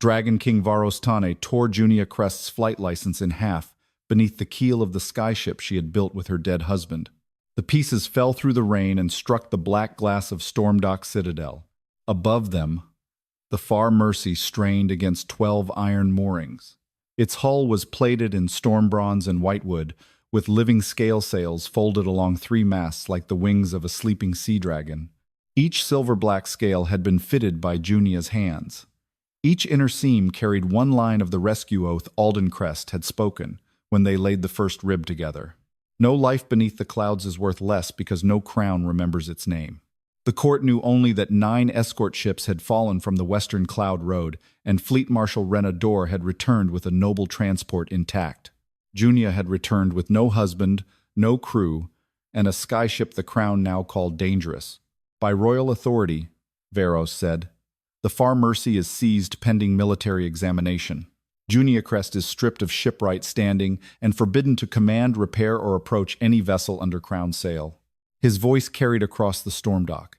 Dragon King Varos tore Junia Crest's flight license in half beneath the keel of the skyship she had built with her dead husband. The pieces fell through the rain and struck the black glass of Stormdock Citadel. Above them, the Far Mercy strained against 12 iron moorings. Its hull was plated in storm bronze and whitewood, with living scale sails folded along 3 masts like the wings of a sleeping sea dragon. Each silver-black scale had been fitted by Junia's hands. Each inner seam carried one line of the rescue oath Alden Crest had spoken when they laid the first rib together. No life beneath the clouds is worth less because no crown remembers its name. The court knew only that 9 escort ships had fallen from the Western Cloud Road, and Fleet Marshal Rena Dor had returned with a noble transport intact. Junia had returned with no husband, no crew, and a skyship the Crown now called dangerous. By royal authority, Varos said, the Far Mercy is seized pending military examination. Junia Crest is stripped of shipwright standing and forbidden to command, repair, or approach any vessel under Crown sail. His voice carried across the storm dock.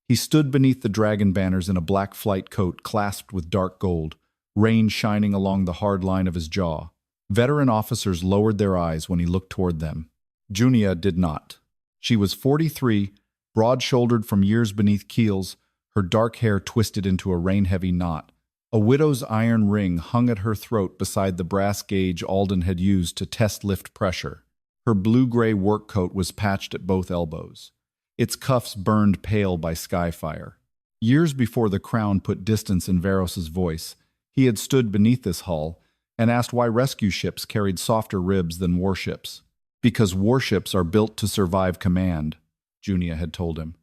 He stood beneath the dragon banners in a black flight coat clasped with dark gold, rain shining along the hard line of his jaw. Veteran officers lowered their eyes when he looked toward them. Junia did not. She was 43, broad-shouldered from years beneath keels, her dark hair twisted into a rain-heavy knot. A widow's iron ring hung at her throat beside the brass gauge Alden had used to test lift pressure. Her blue-gray work coat was patched at both elbows. Its cuffs burned pale by skyfire. Years before the Crown put distance in Varos's voice, he had stood beneath this hull and asked why rescue ships carried softer ribs than warships. Because warships are built to survive command, Junia had told him.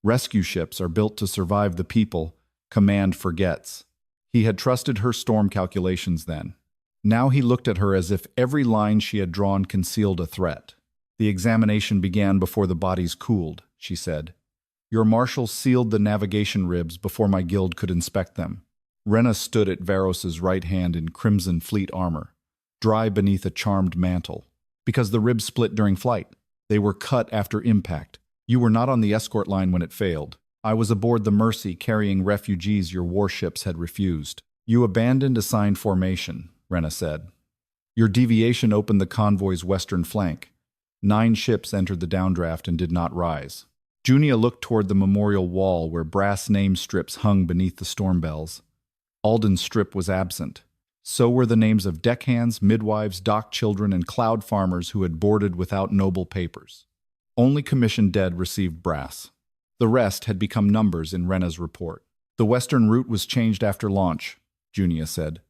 Rescue ships are built to survive the people command forgets. He had trusted her storm calculations then. Now he looked at her as if every line she had drawn concealed a threat. The examination began before the bodies cooled, she said. Your marshals sealed the navigation ribs before my guild could inspect them. Rena stood at Varos's right hand in crimson fleet armor, dry beneath a charmed mantle. Because the ribs split during flight. They were cut after impact. You were not on the escort line when it failed. I was aboard the Mercy carrying refugees your warships had refused. You abandoned assigned formation, Rena said. Your deviation opened the convoy's western flank. 9 ships entered the downdraft and did not rise. Junia looked toward the memorial wall where brass name strips hung beneath the storm bells. Alden's strip was absent. So were the names of deckhands, midwives, dock children, and cloud farmers who had boarded without noble papers. Only commissioned dead received brass. The rest had become numbers in Rena's report. The western route was changed after launch, Junia said.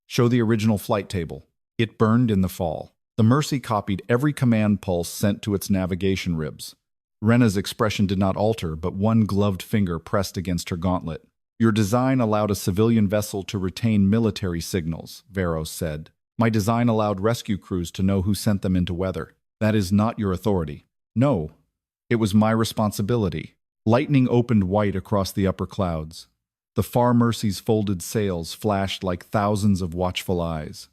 Show the original flight table. It burned in the fall. The Mercy copied every command pulse sent to its navigation ribs. Rena's expression did not alter, but one gloved finger pressed against her gauntlet. Your design allowed a civilian vessel to retain military signals, Varos said. My design allowed rescue crews to know who sent them into weather. That is not your authority. No, it was my responsibility. Lightning opened white across the upper clouds. The Far Mercy's folded sails flashed like thousands of watchful eyes.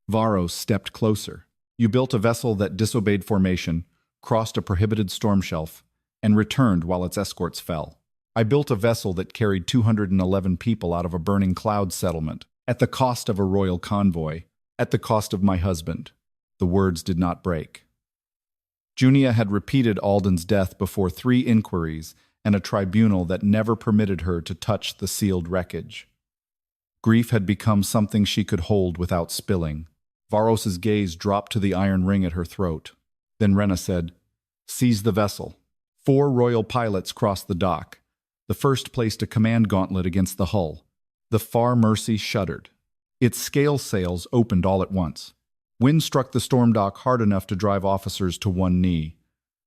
Varos stepped closer. You built a vessel that disobeyed formation, crossed a prohibited storm shelf, and returned while its escorts fell. I built a vessel that carried 211 people out of a burning cloud settlement, at the cost of a royal convoy, at the cost of my husband. The words did not break. Junia had repeated Alden's death before 3 inquiries and a tribunal that never permitted her to touch the sealed wreckage. Grief had become something she could hold without spilling. Varos's gaze dropped to the iron ring at her throat. Then Rena said, Seize the vessel. 4 royal pilots crossed the dock. The first placed a command gauntlet against the hull. The Far Mercy shuddered. Its scale sails opened all at once. Wind struck the storm dock hard enough to drive officers to one knee.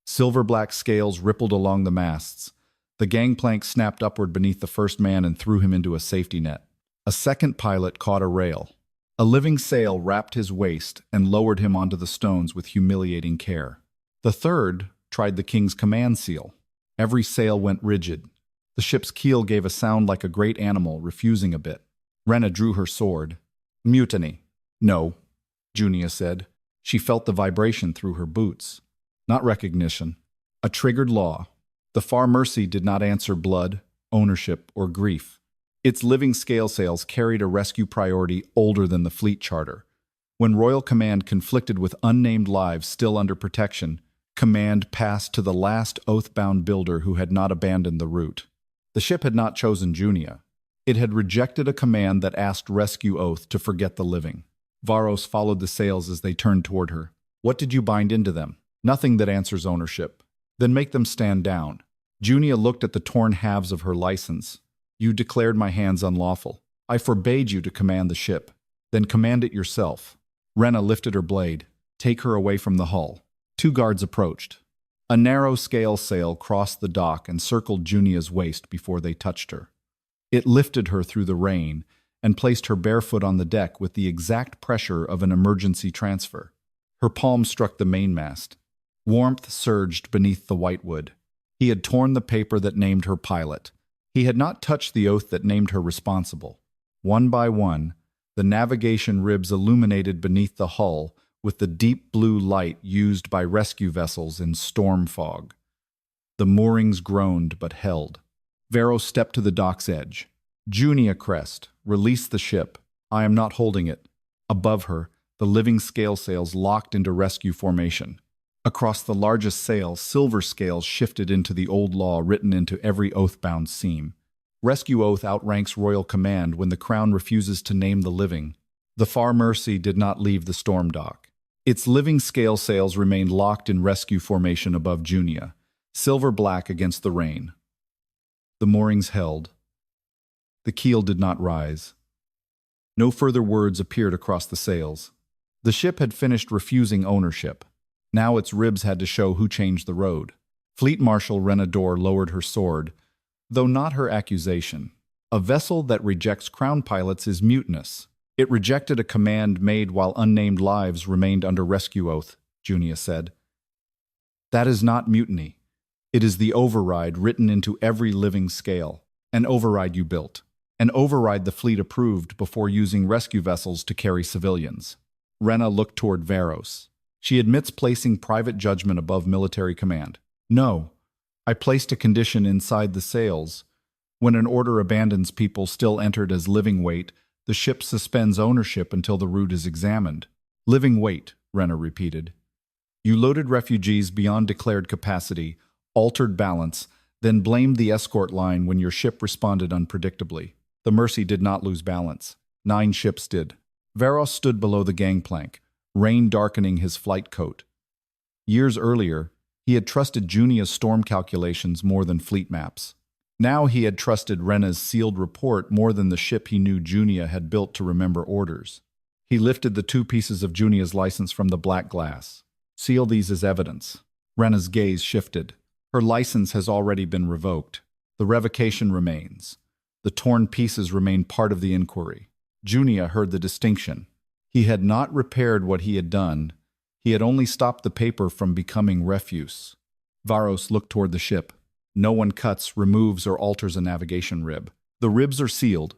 Silver-black scales rippled along the masts. The gangplank snapped upward beneath the first man and threw him into a safety net. A second pilot caught a rail. A living sail wrapped his waist and lowered him onto the stones with humiliating care. The third tried the king's command seal. Every sail went rigid. The ship's keel gave a sound like a great animal refusing a bit. Rena drew her sword. Mutiny. No, Junia said. She felt the vibration through her boots. Not recognition. A triggered law. The Far Mercy did not answer blood, ownership, or grief. Its living scale sails carried a rescue priority older than the fleet charter. When Royal Command conflicted with unnamed lives still under protection, command passed to the last oath-bound builder who had not abandoned the route. The ship had not chosen Junia. It had rejected a command that asked Rescue Oath to forget the living. Varos followed the sails as they turned toward her. What did you bind into them? Nothing that answers ownership. Then make them stand down. Junia looked at the torn halves of her license. You declared my hands unlawful. I forbade you to command the ship. Then command it yourself. Rena lifted her blade. Take her away from the hull. 2 guards approached. A narrow scale sail crossed the dock and circled Junia's waist before they touched her. It lifted her through the rain and placed her barefoot on the deck with the exact pressure of an emergency transfer. Her palm struck the mainmast. Warmth surged beneath the whitewood. He had torn the paper that named her pilot. He had not touched the oath that named her responsible. One by one, the navigation ribs illuminated beneath the hull with the deep blue light used by rescue vessels in storm fog. The moorings groaned but held. Varos stepped to the dock's edge. Junia crest, release the ship. I am not holding it. Above her, the living scale sails locked into rescue formation. Across the largest sail, silver scales shifted into the old law written into every oath-bound seam. Rescue Oath outranks Royal Command when the Crown refuses to name the living. The Far Mercy did not leave the storm dock. Its living scale sails remained locked in rescue formation above Junia, silver-black against the rain. The moorings held. The keel did not rise. No further words appeared across the sails. The ship had finished refusing ownership. Now its ribs had to show who changed the road. Fleet Marshal Renador lowered her sword, though not her accusation. A vessel that rejects Crown pilots is mutinous. It rejected a command made while unnamed lives remained under rescue oath, Junia said. That is not mutiny. It is the override written into every living scale. An override you built. An override the fleet approved before using rescue vessels to carry civilians. Rena looked toward Varos. She admits placing private judgment above military command. No, I placed a condition inside the sails. When an order abandons people still entered as living weight, the ship suspends ownership until the route is examined. Living weight, Rena repeated. You loaded refugees beyond declared capacity, altered balance, then blamed the escort line when your ship responded unpredictably. The Mercy did not lose balance. 9 ships did. Varos stood below the gangplank, rain darkening his flight coat. Years earlier, he had trusted Junia's storm calculations more than fleet maps. Now he had trusted Rena's sealed report more than the ship he knew Junia had built to remember orders. He lifted the 2 pieces of Junia's license from the black glass. Seal these as evidence. Rena's gaze shifted. Her license has already been revoked. The revocation remains. The torn pieces remain part of the inquiry. Junia heard the distinction. He had not repaired what he had done. He had only stopped the paper from becoming refuse. Varos looked toward the ship. No one cuts, removes, or alters a navigation rib. The ribs are sealed.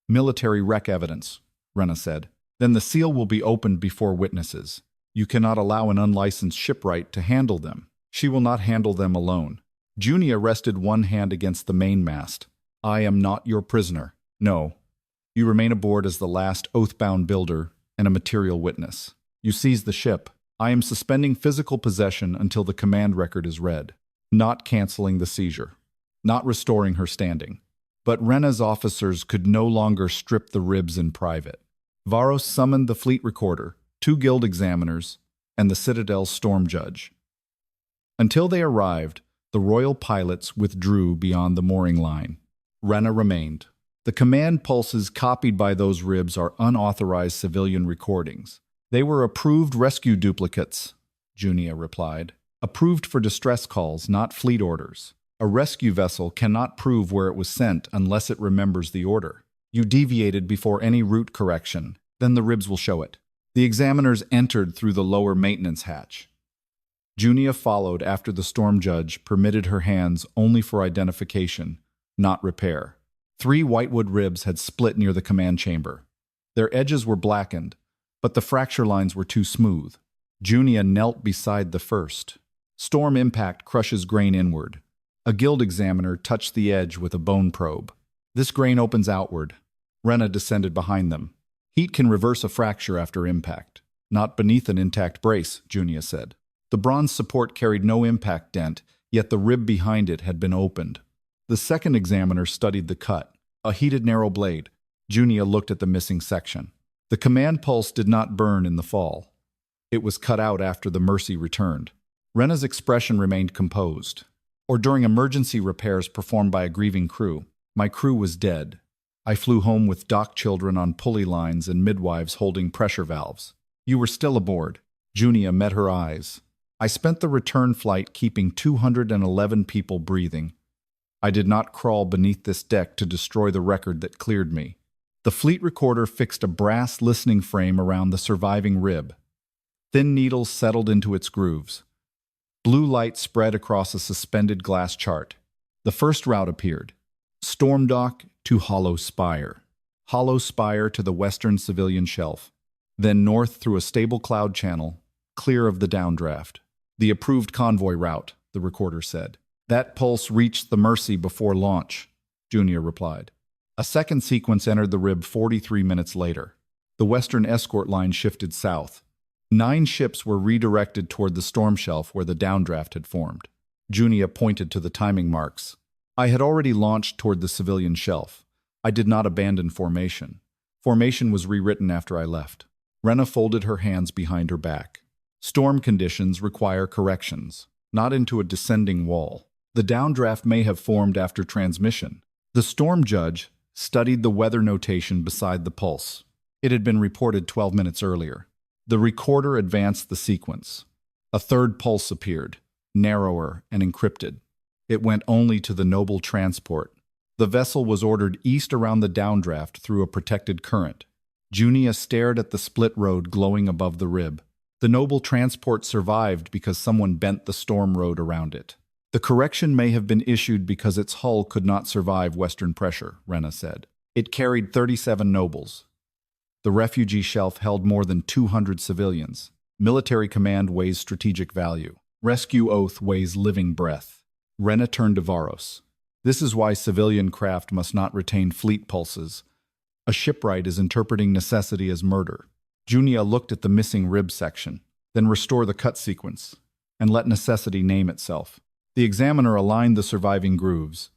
Military wreck evidence, Rena said. Then the seal will be opened before witnesses. You cannot allow an unlicensed shipwright to handle them. She will not handle them alone. Junia rested one hand against the mainmast. I am not your prisoner. No. You remain aboard as the last oath-bound builder and a material witness. You seize the ship. I am suspending physical possession until the command record is read. Not canceling the seizure. Not restoring her standing. But Rena's officers could no longer strip the ribs in private. Varos summoned the fleet recorder, 2 guild examiners, and the Citadel's storm judge. Until they arrived, the royal pilots withdrew beyond the mooring line. Rena remained. The command pulses copied by those ribs are unauthorized civilian recordings. They were approved rescue duplicates, Junia replied. Approved for distress calls, not fleet orders. A rescue vessel cannot prove where it was sent unless it remembers the order. You deviated before any route correction, then the ribs will show it. The examiners entered through the lower maintenance hatch. Junia followed after the storm judge permitted her hands only for identification, not repair. 3 whitewood ribs had split near the command chamber. Their edges were blackened, but the fracture lines were too smooth. Junia knelt beside the first. Storm impact crushes grain inward. A guild examiner touched the edge with a bone probe. This grain opens outward. Rena descended behind them. Heat can reverse a fracture after impact. Not beneath an intact brace, Junia said. The bronze support carried no impact dent, yet the rib behind it had been opened. The second examiner studied the cut. A heated narrow blade. Junia looked at the missing section. The command pulse did not burn in the fall. It was cut out after the Mercy returned. Rena's expression remained composed. Or during emergency repairs performed by a grieving crew. My crew was dead. I flew home with dock children on pulley lines and midwives holding pressure valves. You were still aboard. Junia met her eyes. I spent the return flight keeping 211 people breathing. I did not crawl beneath this deck to destroy the record that cleared me. The fleet recorder fixed a brass listening frame around the surviving rib. Thin needles settled into its grooves. Blue light spread across a suspended glass chart. The first route appeared. Storm dock to Hollow Spire. Hollow Spire to the western civilian shelf. Then north through a stable cloud channel, clear of the downdraft. The approved convoy route, the recorder said. That pulse reached the Mercy before launch, Junia replied. A second sequence entered the rib 43 minutes later. The western escort line shifted south. 9 ships were redirected toward the storm shelf where the downdraft had formed. Junia pointed to the timing marks. I had already launched toward the civilian shelf. I did not abandon formation. Formation was rewritten after I left. Rena folded her hands behind her back. Storm conditions require corrections, not into a descending wall. The downdraft may have formed after transmission. The storm judge studied the weather notation beside the pulse. It had been reported 12 minutes earlier. The recorder advanced the sequence. A third pulse appeared, narrower and encrypted. It went only to the noble transport. The vessel was ordered east around the downdraft through a protected current. Junia stared at the split road glowing above the rib. The noble transport survived because someone bent the storm road around it. The correction may have been issued because its hull could not survive western pressure, Rena said. It carried 37 nobles. The refugee shelf held more than 200 civilians. Military command weighs strategic value. Rescue oath weighs living breath. Rena turned to Varos. This is why civilian craft must not retain fleet pulses. A shipwright is interpreting necessity as murder. Junia looked at the missing rib section, then restore the cut sequence, and let necessity name itself. The examiner aligned the surviving grooves.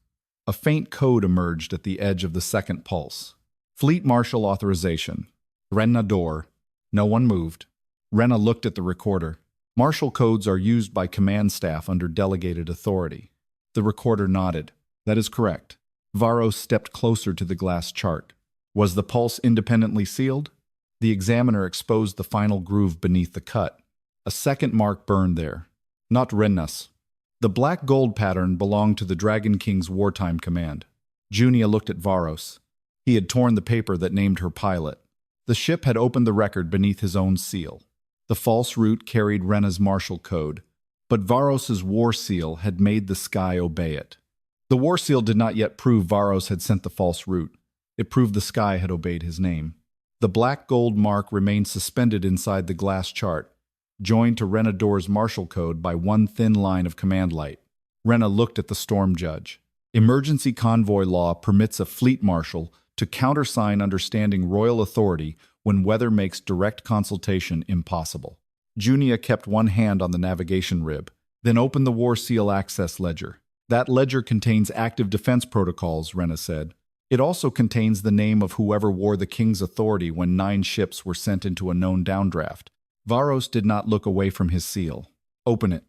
A faint code emerged at the edge of the second pulse. Fleet Marshal Authorization. Rena door. No one moved. Rena looked at the recorder. Marshal codes are used by command staff under delegated authority. The recorder nodded. That is correct. Varos stepped closer to the glass chart. Was the pulse independently sealed? The examiner exposed the final groove beneath the cut. A second mark burned there. Not Rena's. The black gold pattern belonged to the Dragon King's wartime command. Junia looked at Varos. He had torn the paper that named her pilot. The ship had opened the record beneath his own seal. The false route carried Rena's martial code, but Varos's war seal had made the sky obey it. The war seal did not yet prove Varos had sent the false route. It proved the sky had obeyed his name. The black gold mark remained suspended inside the glass chart, joined to Rena Door's martial code by one thin line of command light. Rena looked at the storm judge. Emergency convoy law permits a fleet marshal to countersign understanding royal authority when weather makes direct consultation impossible. Junia kept one hand on the navigation rib, then opened the War Seal access ledger. That ledger contains active defense protocols, Rena said. It also contains the name of whoever wore the king's authority when 9 ships were sent into a known downdraft. Varos did not look away from his seal. Open it.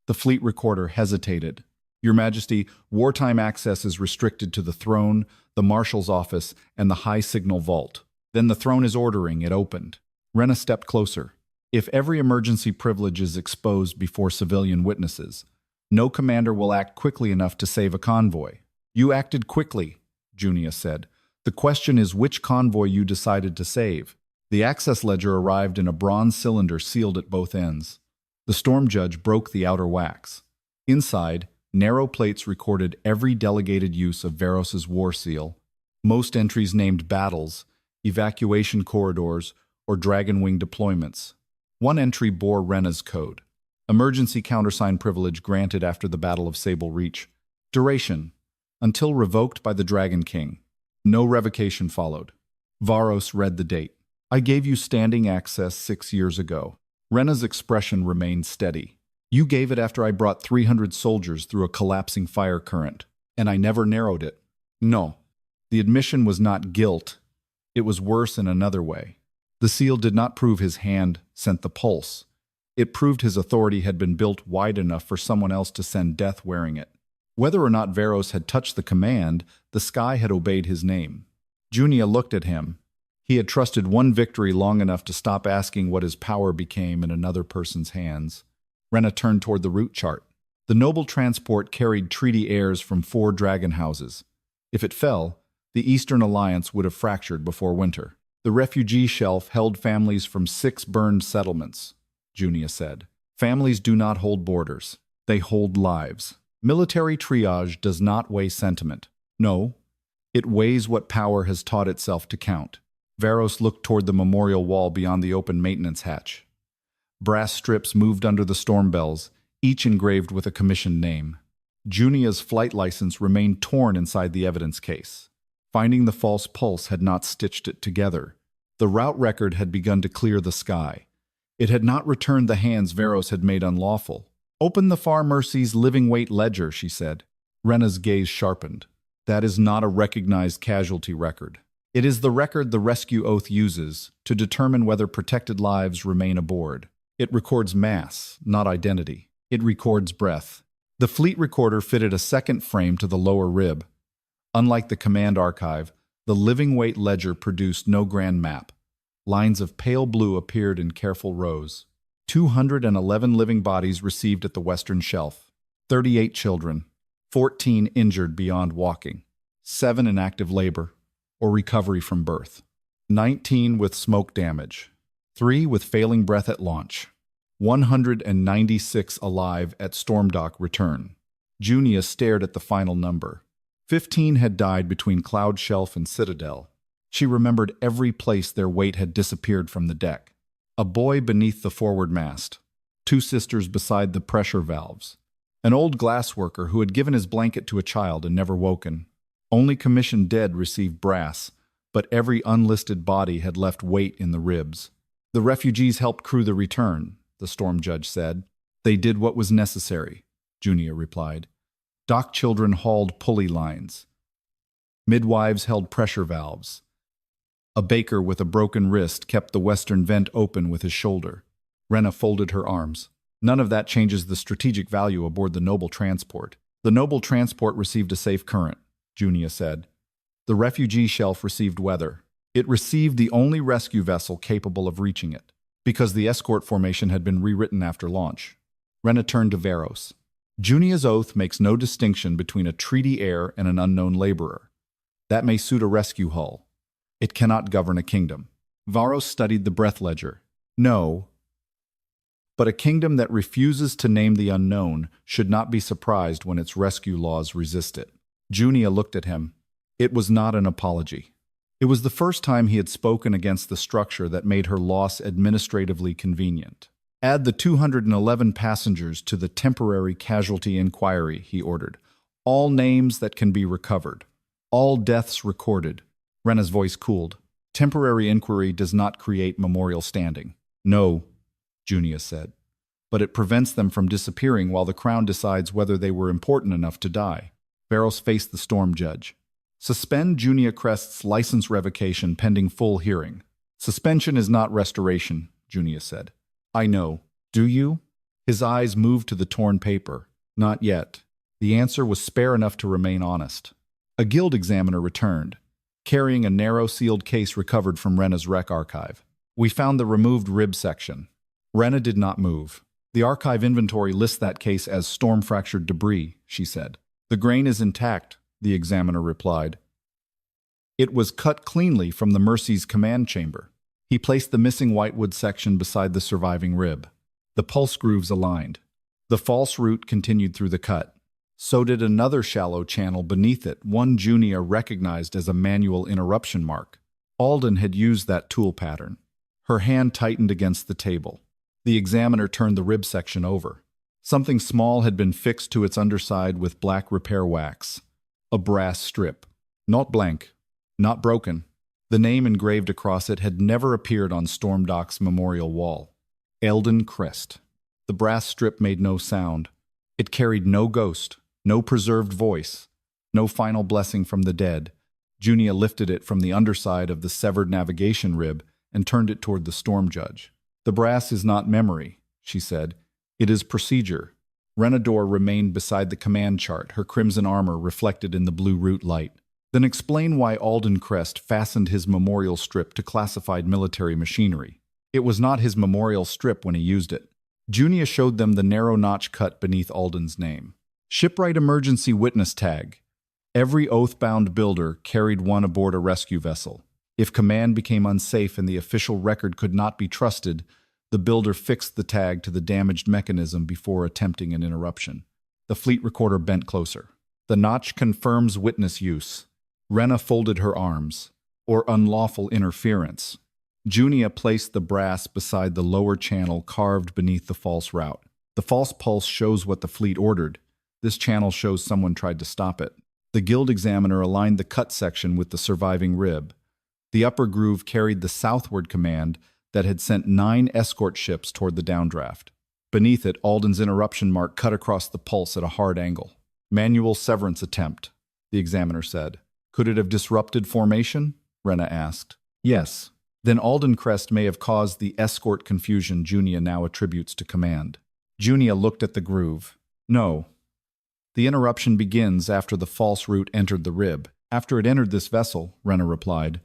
The fleet recorder hesitated. Your Majesty, wartime access is restricted to the throne, the marshal's office, and the high signal vault. Then the throne is ordering, it opened. Rena stepped closer. If every emergency privilege is exposed before civilian witnesses, no commander will act quickly enough to save a convoy. You acted quickly, Junia said. The question is which convoy you decided to save. The access ledger arrived in a bronze cylinder sealed at both ends. The storm judge broke the outer wax. Inside, narrow plates recorded every delegated use of Varos's war seal, most entries named battles, evacuation corridors, or dragon wing deployments. One entry bore Rena's code. Emergency countersign privilege granted after the Battle of Sable Reach. Duration: until revoked by the Dragon King. No revocation followed. Varos read the date. I gave you standing access 6 years ago. Rena's expression remained steady. You gave it after I brought 300 soldiers through a collapsing fire current, and I never narrowed it. No. The admission was not guilt. It was worse in another way. The seal did not prove his hand sent the pulse. It proved his authority had been built wide enough for someone else to send death wearing it. Whether or not Varos had touched the command, the sky had obeyed his name. Junia looked at him. He had trusted one victory long enough to stop asking what his power became in another person's hands. Rena turned toward the route chart. The noble transport carried treaty heirs from 4 dragon houses. If it fell, the Eastern Alliance would have fractured before winter. The refugee shelf held families from 6 burned settlements, Junia said. Families do not hold borders. They hold lives. Military triage does not weigh sentiment. No, it weighs what power has taught itself to count. Varos looked toward the memorial wall beyond the open maintenance hatch. Brass strips moved under the storm bells, each engraved with a commissioned name. Junia's flight license remained torn inside the evidence case. Finding the false pulse had not stitched it together. The route record had begun to clear the sky. It had not returned the hands Varos had made unlawful. Open the Far Mercy's living weight ledger, she said. Rena's gaze sharpened. That is not a recognized casualty record. It is the record the rescue oath uses to determine whether protected lives remain aboard. It records mass, not identity. It records breath. The fleet recorder fitted a second frame to the lower rib. Unlike the command archive, the living weight ledger produced no grand map. Lines of pale blue appeared in careful rows. 211 living bodies received at the western shelf. 38 children. 14 injured beyond walking. 7 in active labor or recovery from birth. 19 with smoke damage. 3 with failing breath at launch. 196 alive at storm dock return. Junia stared at the final number. 15 had died between Cloud Shelf and Citadel. She remembered every place their weight had disappeared from the deck. A boy beneath the forward mast. 2 sisters beside the pressure valves. An old glassworker who had given his blanket to a child and never woken. Only commissioned dead received brass, but every unlisted body had left weight in the ribs. The refugees helped crew the return, the storm judge said. They did what was necessary, Junia replied. Dock children hauled pulley lines. Midwives held pressure valves. A baker with a broken wrist kept the western vent open with his shoulder. Rena folded her arms. None of that changes the strategic value aboard the noble transport. The noble transport received a safe current, Junia said. The refugee shelf received weather. It received the only rescue vessel capable of reaching it, because the escort formation had been rewritten after launch. Rena turned to Varos. Junia's oath makes no distinction between a treaty heir and an unknown laborer. That may suit a rescue hull. It cannot govern a kingdom. Varos studied the breath ledger. No, but a kingdom that refuses to name the unknown should not be surprised when its rescue laws resist it. Junia looked at him. It was not an apology. It was the first time he had spoken against the structure that made her loss administratively convenient. Add the 211 passengers to the temporary casualty inquiry, he ordered. All names that can be recovered. All deaths recorded. Rena's voice cooled. Temporary inquiry does not create memorial standing. No, Junia said. But it prevents them from disappearing while the Crown decides whether they were important enough to die. Varos faced the storm judge. Suspend Junia Crest's license revocation pending full hearing. Suspension is not restoration, Junia said. I know. Do you? His eyes moved to the torn paper. Not yet. The answer was spare enough to remain honest. A guild examiner returned, carrying a narrow sealed case recovered from Rena's wreck archive. We found the removed rib section. Rena did not move. The archive inventory lists that case as storm-fractured debris, she said. The grain is intact, the examiner replied. It was cut cleanly from the Mercy's command chamber. He placed the missing whitewood section beside the surviving rib. The pulse grooves aligned. The false route continued through the cut. So did another shallow channel beneath it, one Junia recognized as a manual interruption mark. Alden had used that tool pattern. Her hand tightened against the table. The examiner turned the rib section over. Something small had been fixed to its underside with black repair wax. A brass strip. Not blank. not broken. The name engraved across it had never appeared on Stormdock's memorial wall. Eldon Crest. The brass strip made no sound. It carried no ghost, no preserved voice, no final blessing from the dead. Junia lifted it from the underside of the severed navigation rib and turned it toward the storm judge. The brass is not memory, she said. It is procedure. Renador remained beside the command chart, her crimson armor reflected in the blue root light. Then explain why Alden Crest fastened his memorial strip to classified military machinery. It was not his memorial strip when he used it. Junia showed them the narrow notch cut beneath Alden's name. Shipwright Emergency Witness Tag. Every oath-bound builder carried one aboard a rescue vessel. If command became unsafe and the official record could not be trusted, the builder fixed the tag to the damaged mechanism before attempting an interruption. The fleet recorder bent closer. The notch confirms witness use. Rena folded her arms. Or unlawful interference. Junia placed the brass beside the lower channel carved beneath the false route. The false pulse shows what the fleet ordered. This channel shows someone tried to stop it. The guild examiner aligned the cut section with the surviving rib. The upper groove carried the southward command that had sent 9 escort ships toward the downdraft. Beneath it, Alden's interruption mark cut across the pulse at a hard angle. Manual severance attempt, the examiner said. Could it have disrupted formation? Rena asked. Yes. Then Alden Crest may have caused the escort confusion Junia now attributes to command. Junia looked at the groove. No. The interruption begins after the false route entered the rib. After it entered this vessel, Rena replied.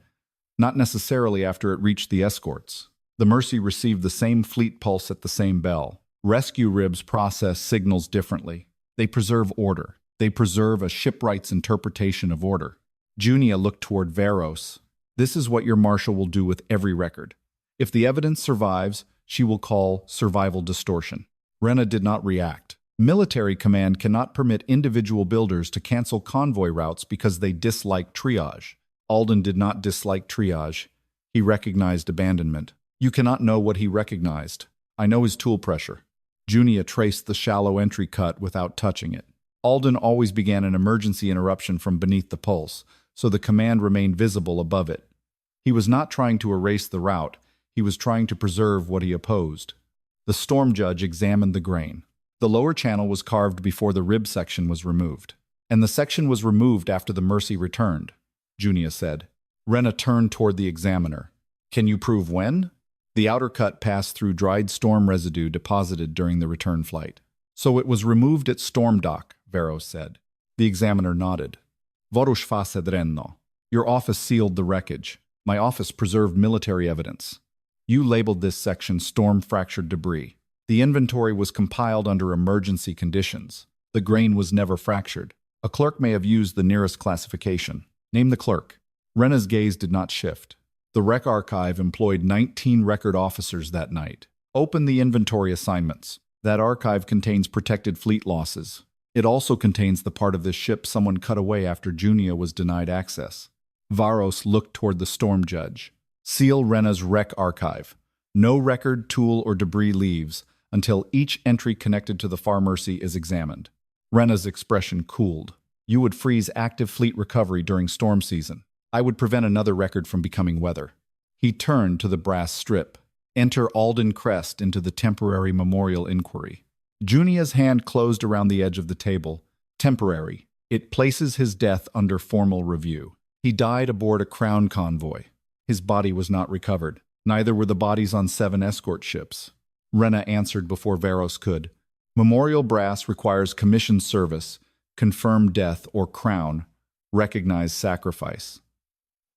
Not necessarily after it reached the escorts. The Mercy received the same fleet pulse at the same bell. Rescue ribs process signals differently. They preserve order. They preserve a shipwright's interpretation of order. Junia looked toward Varos. This is what your marshal will do with every record. If the evidence survives, she will call survival distortion. Rena did not react. Military command cannot permit individual builders to cancel convoy routes because they dislike triage. Alden did not dislike triage. He recognized abandonment. You cannot know what he recognized. I know his tool pressure. Junia traced the shallow entry cut without touching it. Alden always began an emergency interruption from beneath the pulse, so the command remained visible above it. He was not trying to erase the route. He was trying to preserve what he opposed. The storm judge examined the grain. The lower channel was carved before the rib section was removed. And the section was removed after the Mercy returned, Junia said. Rena turned toward the examiner. Can you prove when? The outer cut passed through dried storm residue deposited during the return flight. So it was removed at storm dock, Varos said. The examiner nodded. Varos face drenno. Your office sealed the wreckage. My office preserved military evidence. You labeled this section storm-fractured debris. The inventory was compiled under emergency conditions. The grain was never fractured. A clerk may have used the nearest classification. Name the clerk. Rena's gaze did not shift. The Rec Archive employed 19 record officers that night. Open the inventory assignments. That archive contains protected fleet losses. It also contains the part of this ship someone cut away after Junia was denied access. Varos looked toward the storm judge. Seal Rena's Rec Archive. No record, tool, or debris leaves until each entry connected to the Far Mercy is examined. Rena's expression cooled. You would freeze active fleet recovery during storm season. I would prevent another record from becoming weather. He turned to the brass strip. Enter Alden Crest into the temporary memorial inquiry. Junia's hand closed around the edge of the table. Temporary. It places his death under formal review. He died aboard a crown convoy. His body was not recovered. Neither were the bodies on 7 escort ships. Rena answered before Varos could. Memorial brass requires commissioned service, confirmed death, or crown, recognized sacrifice.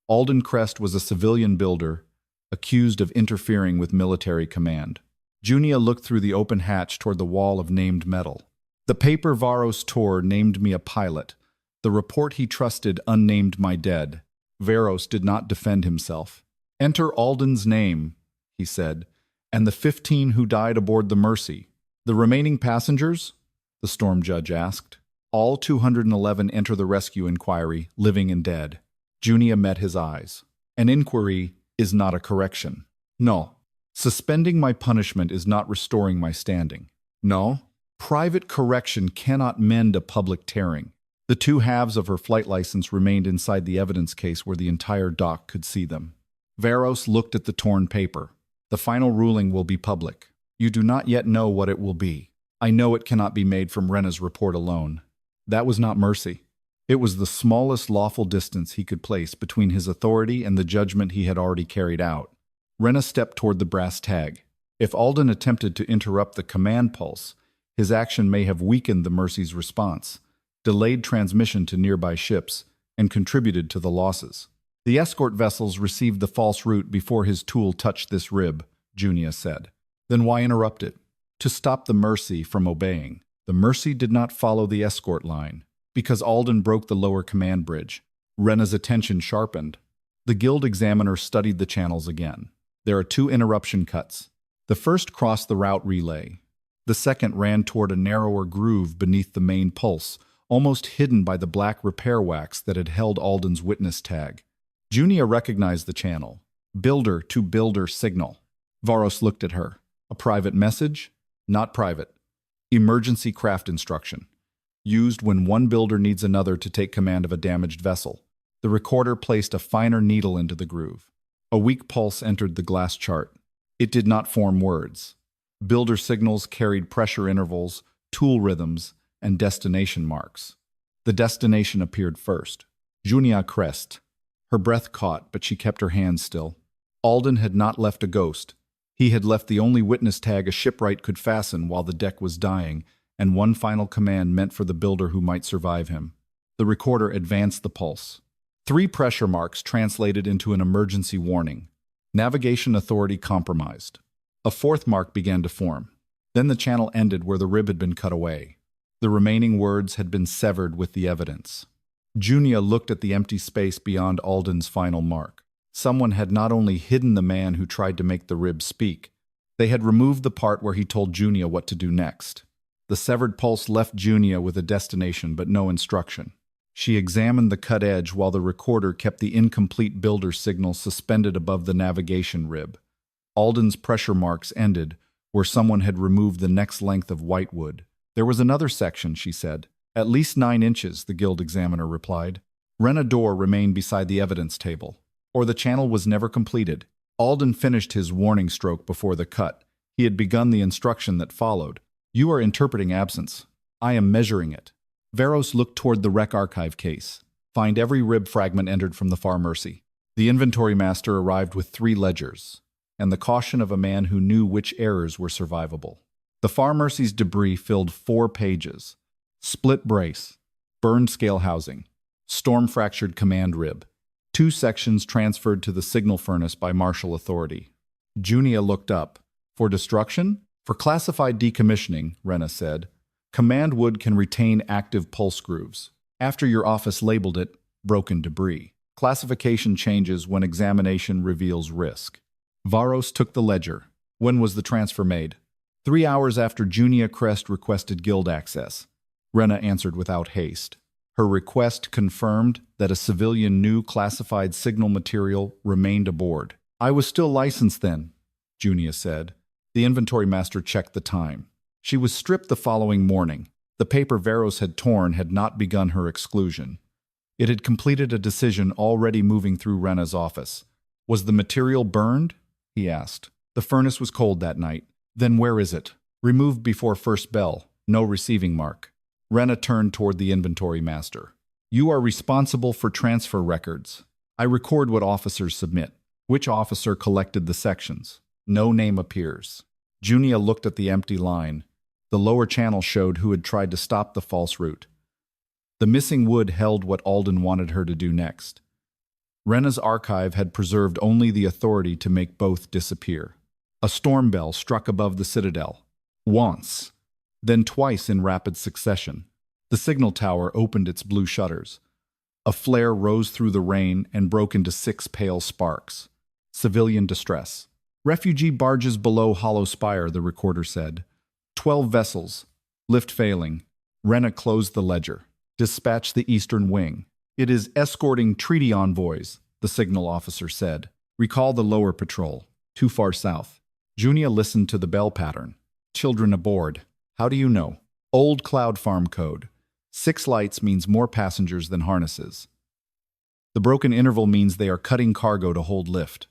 Alden Crest was a civilian builder, accused of interfering with military command. Junia looked through the open hatch toward the wall of named metal. The paper Varos tore named me a pilot. The report he trusted unnamed my dead. Varos did not defend himself. Enter Alden's name, he said, and the 15 who died aboard the Mercy. The remaining passengers? The storm judge asked. All 211 enter the rescue inquiry, living and dead. Junia met his eyes. An inquiry is not a correction. No. Suspending my punishment is not restoring my standing. No. Private correction cannot mend a public tearing. The two halves of her flight license remained inside the evidence case where the entire dock could see them. Varos looked at the torn paper. The final ruling will be public. You do not yet know what it will be. I know it cannot be made from Rena's report alone. That was not mercy. It was the smallest lawful distance he could place between his authority and the judgment he had already carried out. Rena stepped toward the brass tag. If Alden attempted to interrupt the command pulse, his action may have weakened the Mercy's response, delayed transmission to nearby ships, and contributed to the losses. The escort vessels received the false route before his tool touched this rib, Junia said. Then why interrupt it? To stop the Mercy from obeying. The Mercy did not follow the escort line. Because Alden broke the lower command bridge, Rena's attention sharpened. The guild examiner studied the channels again. There are 2 interruption cuts. The first crossed the route relay. The second ran toward a narrower groove beneath the main pulse, almost hidden by the black repair wax that had held Alden's witness tag. Junia recognized the channel. Builder to builder signal. Varos looked at her. A private message? Not private. Emergency craft instruction. Used when one builder needs another to take command of a damaged vessel. The recorder placed a finer needle into the groove. A weak pulse entered the glass chart. It did not form words. Builder signals carried pressure intervals, tool rhythms, and destination marks. The destination appeared first. Junia Crest. Her breath caught, but she kept her hands still. Alden had not left a ghost. He had left the only witness tag a shipwright could fasten while the deck was dying, and one final command meant for the builder who might survive him. The recorder advanced the pulse. 3 pressure marks translated into an emergency warning. Navigation authority compromised. A 4th mark began to form. Then the channel ended where the rib had been cut away. The remaining words had been severed with the evidence. Junia looked at the empty space beyond Alden's final mark. Someone had not only hidden the man who tried to make the rib speak, they had removed the part where he told Junia what to do next. The severed pulse left Junia with a destination but no instruction. She examined the cut edge while the recorder kept the incomplete builder signal suspended above the navigation rib. Alden's pressure marks ended where someone had removed the next length of whitewood. There was another section, she said. At least 9 inches, the guild examiner replied. Rena door remained beside the evidence table. Or the channel was never completed. Alden finished his warning stroke before the cut. He had begun the instruction that followed. You are interpreting absence. I am measuring it. Varos looked toward the wreck archive case. Find every rib fragment entered from the Far Mercy. The inventory master arrived with 3 ledgers, and the caution of a man who knew which errors were survivable. The Far Mercy's debris filled 4 pages. Split brace, burned scale housing, storm-fractured command rib. 2 sections transferred to the signal furnace by martial authority. Junia looked up. For destruction? For classified decommissioning, Rena said. Command wood can retain active pulse grooves. After your office labeled it, broken debris. Classification changes when examination reveals risk. Varos took the ledger. When was the transfer made? 3 hours after Junia Crest requested guild access. Rena answered without haste. Her request confirmed that a civilian new classified signal material remained aboard. I was still licensed then, Junia said. The inventory master checked the time. She was stripped the following morning. The paper Varos had torn had not begun her exclusion. It had completed a decision already moving through Rena's office. Was the material burned? He asked. The furnace was cold that night. Then where is it? Removed before first bell. No receiving mark. Rena turned toward the inventory master. You are responsible for transfer records. I record what officers submit. Which officer collected the sections? No name appears. Junia looked at the empty line. The lower channel showed who had tried to stop the false route. The missing wood held what Alden wanted her to do next. Rena's archive had preserved only the authority to make both disappear. A storm bell struck above the citadel. Once, then twice in rapid succession. The signal tower opened its blue shutters. A flare rose through the rain and broke into 6 pale sparks. Civilian distress. Refugee barges below Hollow Spire, the recorder said. 12 vessels. Lift failing. Rena closed the ledger. Dispatch the eastern wing. It is escorting treaty envoys, the signal officer said. Recall the lower patrol. Too far south. Junia listened to the bell pattern. Children aboard. How do you know? Old Cloud Farm code. 6 lights means more passengers than harnesses. The broken interval means they are cutting cargo to hold lift.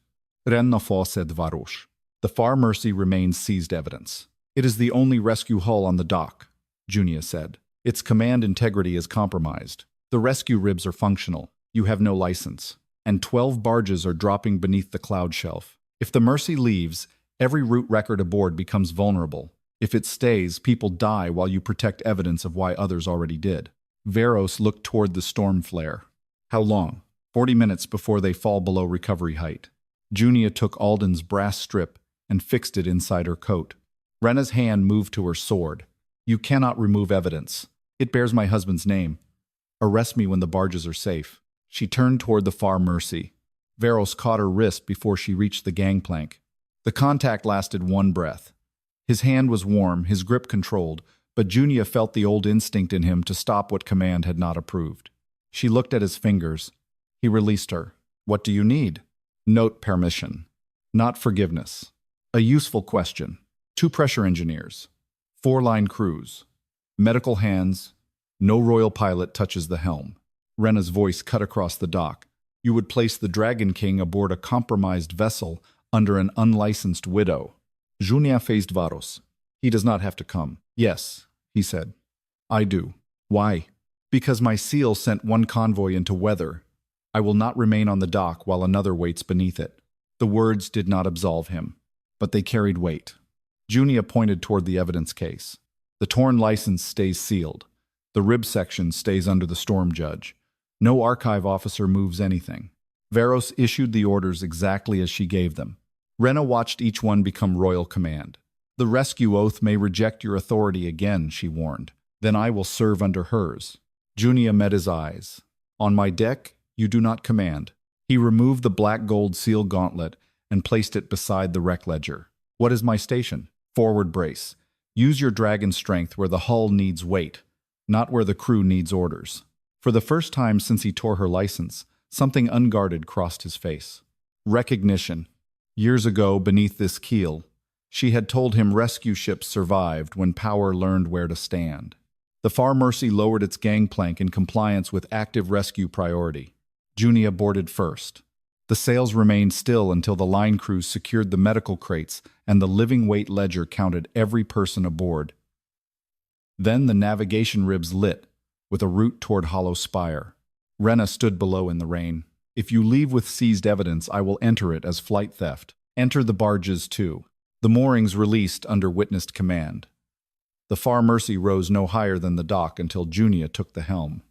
Renna said Varos. The Far Mercy remains seized evidence. It is the only rescue hull on the dock, Junia said. Its command integrity is compromised. The rescue ribs are functional. You have no license. And 12 barges are dropping beneath the cloud shelf. If the Mercy leaves, every route record aboard becomes vulnerable. If it stays, people die while you protect evidence of why others already did. Varos looked toward the storm flare. How long? 40 minutes before they fall below recovery height. Junia took Alden's brass strip and fixed it inside her coat. Renna's hand moved to her sword. You cannot remove evidence. It bears my husband's name. Arrest me when the barges are safe. She turned toward the Far Mercy. Varos caught her wrist before she reached the gangplank. The contact lasted one breath. His hand was warm, his grip controlled, but Junia felt the old instinct in him to stop what command had not approved. She looked at his fingers. He released her. What do you need? Note permission. Not forgiveness. A useful question. 2 pressure engineers. 4-line crews. Medical hands. No royal pilot touches the helm. Renna's voice cut across the dock. You would place the Dragon King aboard a compromised vessel under an unlicensed widow. Junia faced Varos. He does not have to come. Yes, he said. I do. Why? Because my seal sent one convoy into weather. I will not remain on the dock while another waits beneath it. The words did not absolve him, but they carried weight. Junia pointed toward the evidence case. The torn license stays sealed. The rib section stays under the storm judge. No archive officer moves anything. Varos issued the orders exactly as she gave them. Renna watched each one become royal command. The rescue oath may reject your authority again, she warned. Then I will serve under hers. Junia met his eyes. On my deck, you do not command. He removed the black gold seal gauntlet and placed it beside the wreck ledger. What is my station? Forward brace. Use your dragon strength where the hull needs weight, not where the crew needs orders. For the first time since he tore her license, something unguarded crossed his face. Recognition. Years ago, beneath this keel, she had told him rescue ships survived when power learned where to stand. The Far Mercy lowered its gangplank in compliance with active rescue priority. Junia boarded first. The sails remained still until the line crews secured the medical crates and the living weight ledger counted every person aboard. Then the navigation ribs lit, with a route toward Hollow Spire. Renna stood below in the rain. If you leave with seized evidence, I will enter it as flight theft. Enter the barges, too. The moorings released under witnessed command. The Far Mercy rose no higher than the dock until Junia took the helm.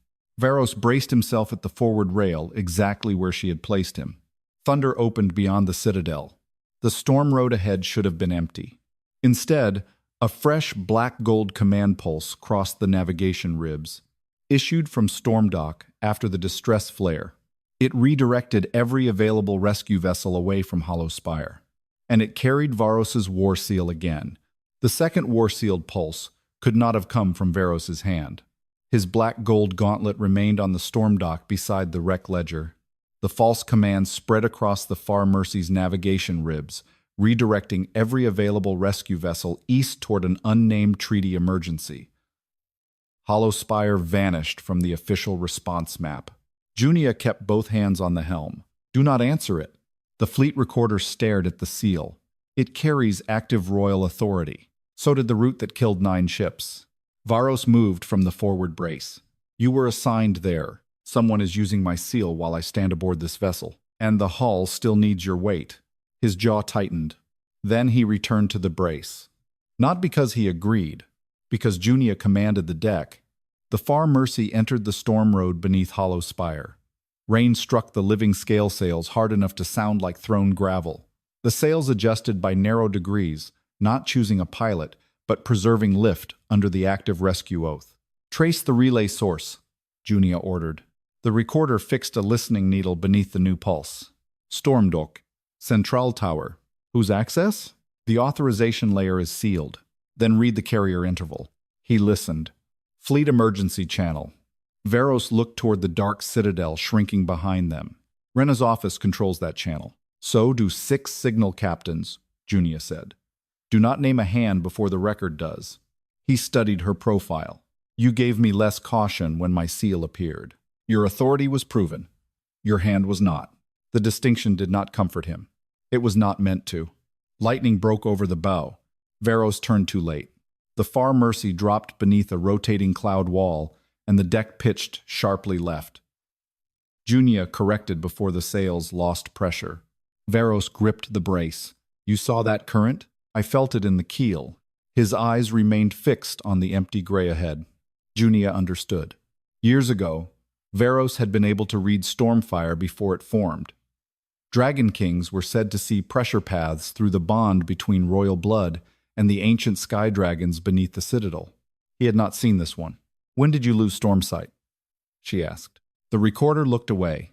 Varos braced himself at the forward rail, exactly where she had placed him. Thunder opened beyond the citadel. The storm road ahead should have been empty. Instead, a fresh black gold command pulse crossed the navigation ribs. Issued from Storm Dock after the distress flare, it redirected every available rescue vessel away from Hollow Spire. And it carried Varos's war seal again. The second war-sealed pulse could not have come from Varos's hand. His black gold gauntlet remained on the storm dock beside the wreck ledger. The false command spread across the Far Mercy's navigation ribs, redirecting every available rescue vessel east toward an unnamed treaty emergency. Hollow Spire vanished from the official response map. Junia kept both hands on the helm. Do not answer it. The fleet recorder stared at the seal. It carries active royal authority. So did the route that killed 9 ships. Varos moved from the forward brace. You were assigned there. Someone is using my seal while I stand aboard this vessel. And the hull still needs your weight. His jaw tightened. Then he returned to the brace. Not because he agreed, because Junia commanded the deck. The Far Mercy entered the storm road beneath Hollow Spire. Rain struck the living scale sails hard enough to sound like thrown gravel. The sails adjusted by narrow degrees, not choosing a pilot, but preserving lift under the active rescue oath. Trace the relay source, Junia ordered. The recorder fixed a listening needle beneath the new pulse. Stormdock, Central Tower. Whose access? The authorization layer is sealed. Then read the carrier interval. He listened. Fleet emergency channel. Varos looked toward the dark citadel shrinking behind them. Renna's office controls that channel. So do 6 signal captains, Junia said. Do not name a hand before the record does. He studied her profile. You gave me less caution when my seal appeared. Your authority was proven. Your hand was not. The distinction did not comfort him. It was not meant to. Lightning broke over the bow. Varos turned too late. The Far Mercy dropped beneath a rotating cloud wall, and the deck pitched sharply left. Junia corrected before the sails lost pressure. Varos gripped the brace. You saw that current? I felt it in the keel. His eyes remained fixed on the empty gray ahead. Junia understood. Years ago, Varos had been able to read stormfire before it formed. Dragon kings were said to see pressure paths through the bond between royal blood and the ancient sky dragons beneath the citadel. He had not seen this one. When did you lose storm sight? She asked. The recorder looked away.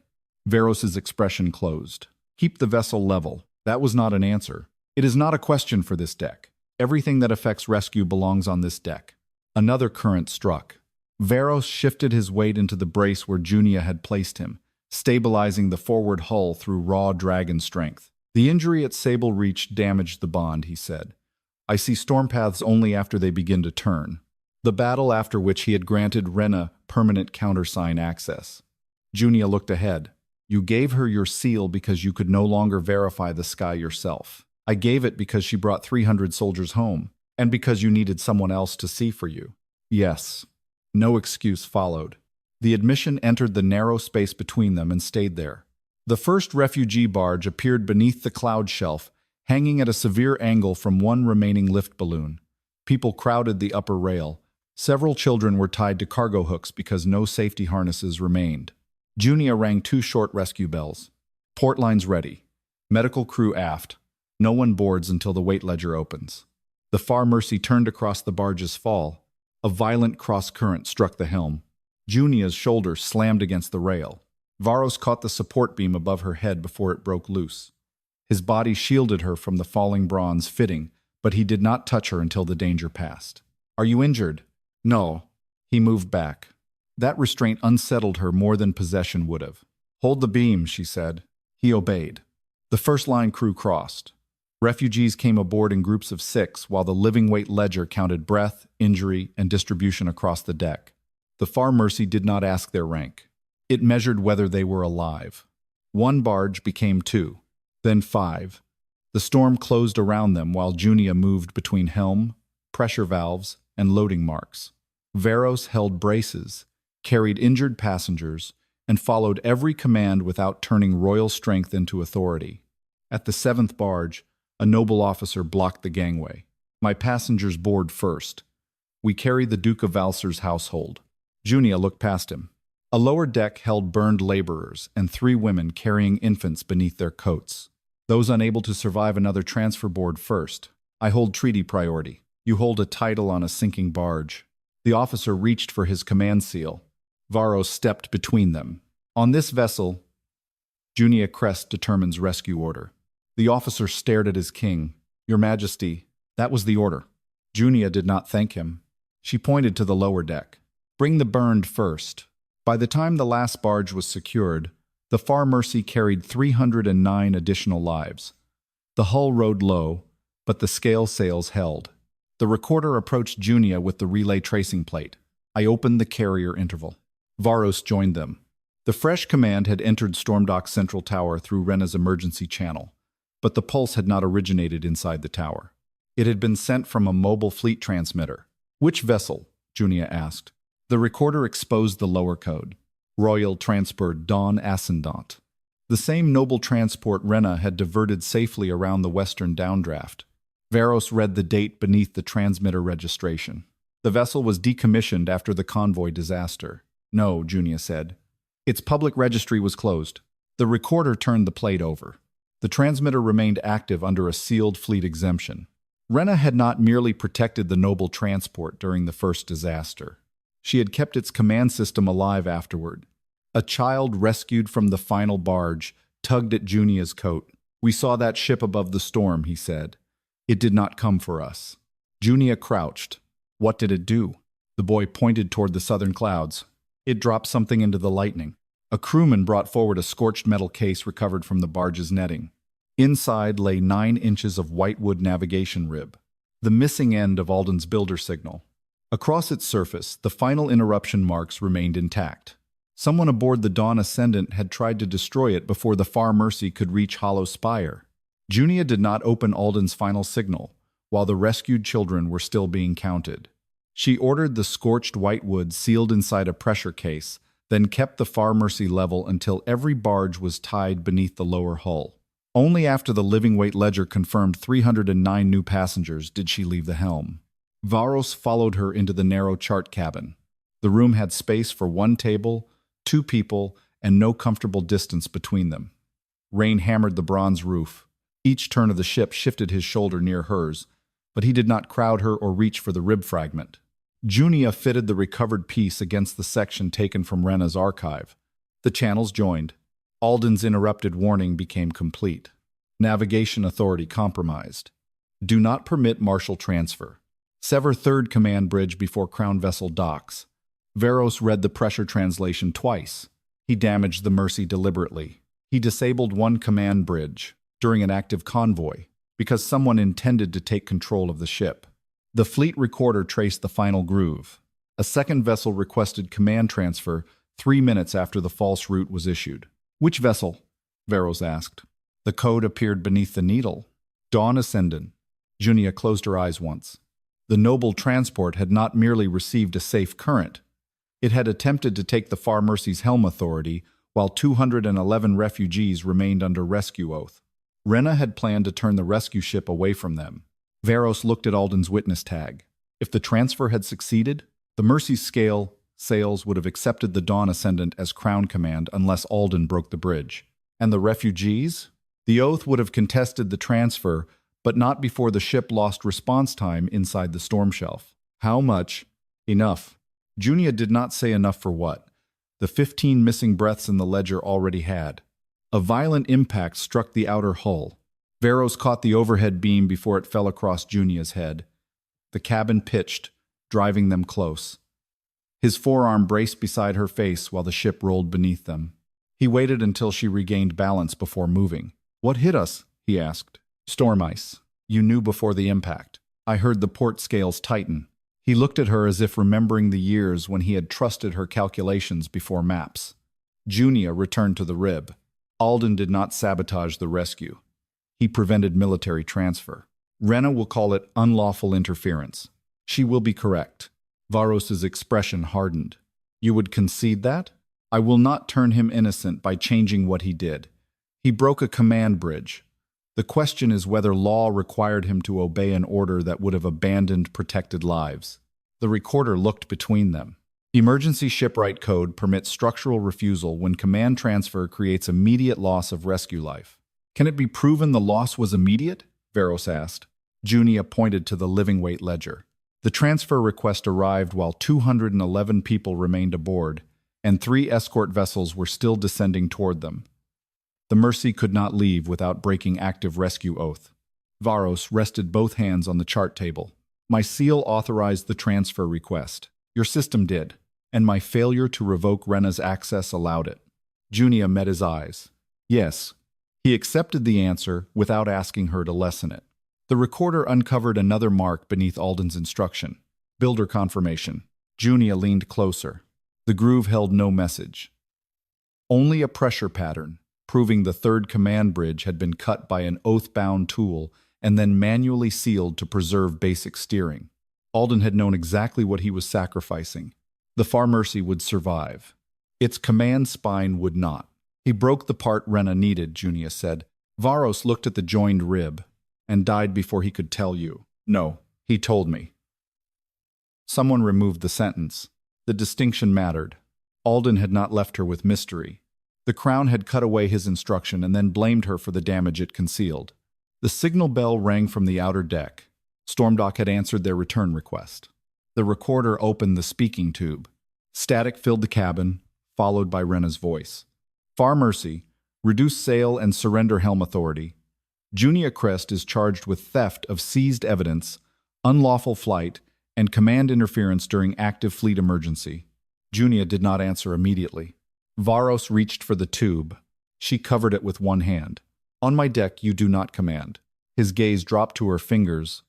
Varos's expression closed. Keep the vessel level. That was not an answer. It is not a question for this deck. Everything that affects rescue belongs on this deck. Another current struck. Varos shifted his weight into the brace where Junia had placed him, stabilizing the forward hull through raw dragon strength. The injury at Sable Reach damaged the bond, he said. I see storm paths only after they begin to turn. The battle after which he had granted Rena permanent countersign access. Junia looked ahead. You gave her your seal because you could no longer verify the sky yourself. I gave it because she brought 300 soldiers home, and because you needed someone else to see for you. Yes. No excuse followed. The admission entered the narrow space between them and stayed there. The first refugee barge appeared beneath the cloud shelf, hanging at a severe angle from one remaining lift balloon. People crowded the upper rail. Several children were tied to cargo hooks because no safety harnesses remained. Junia rang 2 short rescue bells. Port lines ready. Medical crew aft. No one boards until the weight ledger opens. The Far Mercy turned across the barge's fall. A violent cross-current struck the helm. Junia's shoulder slammed against the rail. Varos caught the support beam above her head before it broke loose. His body shielded her from the falling bronze fitting, but he did not touch her until the danger passed. Are you injured? No. He moved back. That restraint unsettled her more than possession would have. Hold the beam, she said. He obeyed. The first-line crew crossed. Refugees came aboard in groups of 6 while the living weight ledger counted breath, injury, and distribution across the deck. The Far Mercy did not ask their rank. It measured whether they were alive. 1 barge became 2, then 5. The storm closed around them while Junia moved between helm, pressure valves, and loading marks. Varos held braces, carried injured passengers, and followed every command without turning royal strength into authority. At the 7th barge, a noble officer blocked the gangway. My passengers board first. We carry the Duke of Valser's household. Junia looked past him. A lower deck held burned laborers and 3 women carrying infants beneath their coats. Those unable to survive another transfer board first. I hold treaty priority. You hold a title on a sinking barge. The officer reached for his command seal. Varos stepped between them. On this vessel, Junia Crest determines rescue order. The officer stared at his king. Your Majesty, that was the order. Junia did not thank him. She pointed to the lower deck. Bring the burned first. By the time the last barge was secured, the Far Mercy carried 309 additional lives. The hull rode low, but the scale sails held. The recorder approached Junia with the relay tracing plate. I opened the carrier interval. Varos joined them. The fresh command had entered Stormdock's central tower through Rena's emergency channel, but the pulse had not originated inside the tower. It had been sent from a mobile fleet transmitter. Which vessel? Junia asked. The recorder exposed the lower code. Royal Transport Dawn Ascendant. The same noble transport Rena had diverted safely around the western downdraft. Varos read the date beneath the transmitter registration. The vessel was decommissioned after the convoy disaster. No, Junia said. Its public registry was closed. The recorder turned the plate over. The transmitter remained active under a sealed fleet exemption. Rena had not merely protected the noble transport during the first disaster. She had kept its command system alive afterward. A child rescued from the final barge tugged at Junia's coat. We saw that ship above the storm, he said. It did not come for us. Junia crouched. What did it do? The boy pointed toward the southern clouds. It dropped something into the lightning. A crewman brought forward a scorched metal case recovered from the barge's netting. Inside lay 9 inches of whitewood navigation rib, the missing end of Alden's builder signal. Across its surface, the final interruption marks remained intact. Someone aboard the Dawn Ascendant had tried to destroy it before the Far Mercy could reach Hollow Spire. Junia did not open Alden's final signal, while the rescued children were still being counted. She ordered the scorched white wood sealed inside a pressure case, then kept the Far Mercy level until every barge was tied beneath the lower hull. Only after the living weight ledger confirmed 309 new passengers did she leave the helm. Varos followed her into the narrow chart cabin. The room had space for one table, two people, and no comfortable distance between them. Rain hammered the bronze roof. Each turn of the ship shifted his shoulder near hers, but he did not crowd her or reach for the rib fragment. Junia fitted the recovered piece against the section taken from Rena's archive. The channels joined. Alden's interrupted warning became complete. Navigation authority compromised. Do not permit martial transfer. Sever third command bridge before Crown Vessel docks. Varos read the pressure translation twice. He damaged the Mercy deliberately. He disabled one command bridge during an active convoy because someone intended to take control of the ship. The fleet recorder traced the final groove. A second vessel requested command transfer 3 minutes after the false route was issued. Which vessel? Varos asked. The code appeared beneath the needle. Dawn Ascendant. Junia closed her eyes once. The noble transport had not merely received a safe current. It had attempted to take the Far Mercy's helm authority, while 211 refugees remained under rescue oath. Rena had planned to turn the rescue ship away from them. Varos looked at Alden's witness tag. If the transfer had succeeded, the Mercy's sails would have accepted the Dawn Ascendant as Crown Command unless Alden broke the bridge. And the refugees? The oath would have contested the transfer, but not before the ship lost response time inside the storm shelf. How much? Enough. Junia did not say enough for what. The 15 missing breaths in the ledger already had. A violent impact struck the outer hull. Varos caught the overhead beam before it fell across Junia's head. The cabin pitched, driving them close. His forearm braced beside her face while the ship rolled beneath them. He waited until she regained balance before moving. What hit us? He asked. Storm ice. You knew before the impact. I heard the port scales tighten. He looked at her as if remembering the years when he had trusted her calculations before maps. Junia returned to the rib. Alden did not sabotage the rescue. He prevented military transfer. Rena will call it unlawful interference. She will be correct. Varos's expression hardened. You would concede that? I will not turn him innocent by changing what he did. He broke a command bridge. The question is whether law required him to obey an order that would have abandoned protected lives. The recorder looked between them. Emergency shipwright code permits structural refusal when command transfer creates immediate loss of rescue life. Can it be proven the loss was immediate? Varos asked. Junia pointed to the living weight ledger. The transfer request arrived while 211 people remained aboard, and 3 escort vessels were still descending toward them. The Mercy could not leave without breaking active rescue oath. Varos rested both hands on the chart table. My seal authorized the transfer request. Your system did, and my failure to revoke Rena's access allowed it. Junia met his eyes. Yes. He accepted the answer without asking her to lessen it. The recorder uncovered another mark beneath Alden's instruction. Builder confirmation. Junia leaned closer. The groove held no message. Only a pressure pattern, proving the third command bridge had been cut by an oath-bound tool and then manually sealed to preserve basic steering. Alden had known exactly what he was sacrificing. The Far Mercy would survive. Its command spine would not. He broke the part Rena needed, Junia said. Varos looked at the joined rib and died before he could tell you. No, he told me. Someone removed the sentence. The distinction mattered. Alden had not left her with mystery. The Crown had cut away his instruction and then blamed her for the damage it concealed. The signal bell rang from the outer deck. Stormdock had answered their return request. The recorder opened the speaking tube. Static filled the cabin, followed by Rena's voice. Far Mercy, reduce sail and surrender helm authority. Junia Crest is charged with theft of seized evidence, unlawful flight, and command interference during active fleet emergency. Junia did not answer immediately. Varos reached for the tube. She covered it with one hand. On my deck, you do not command. His gaze dropped to her fingers,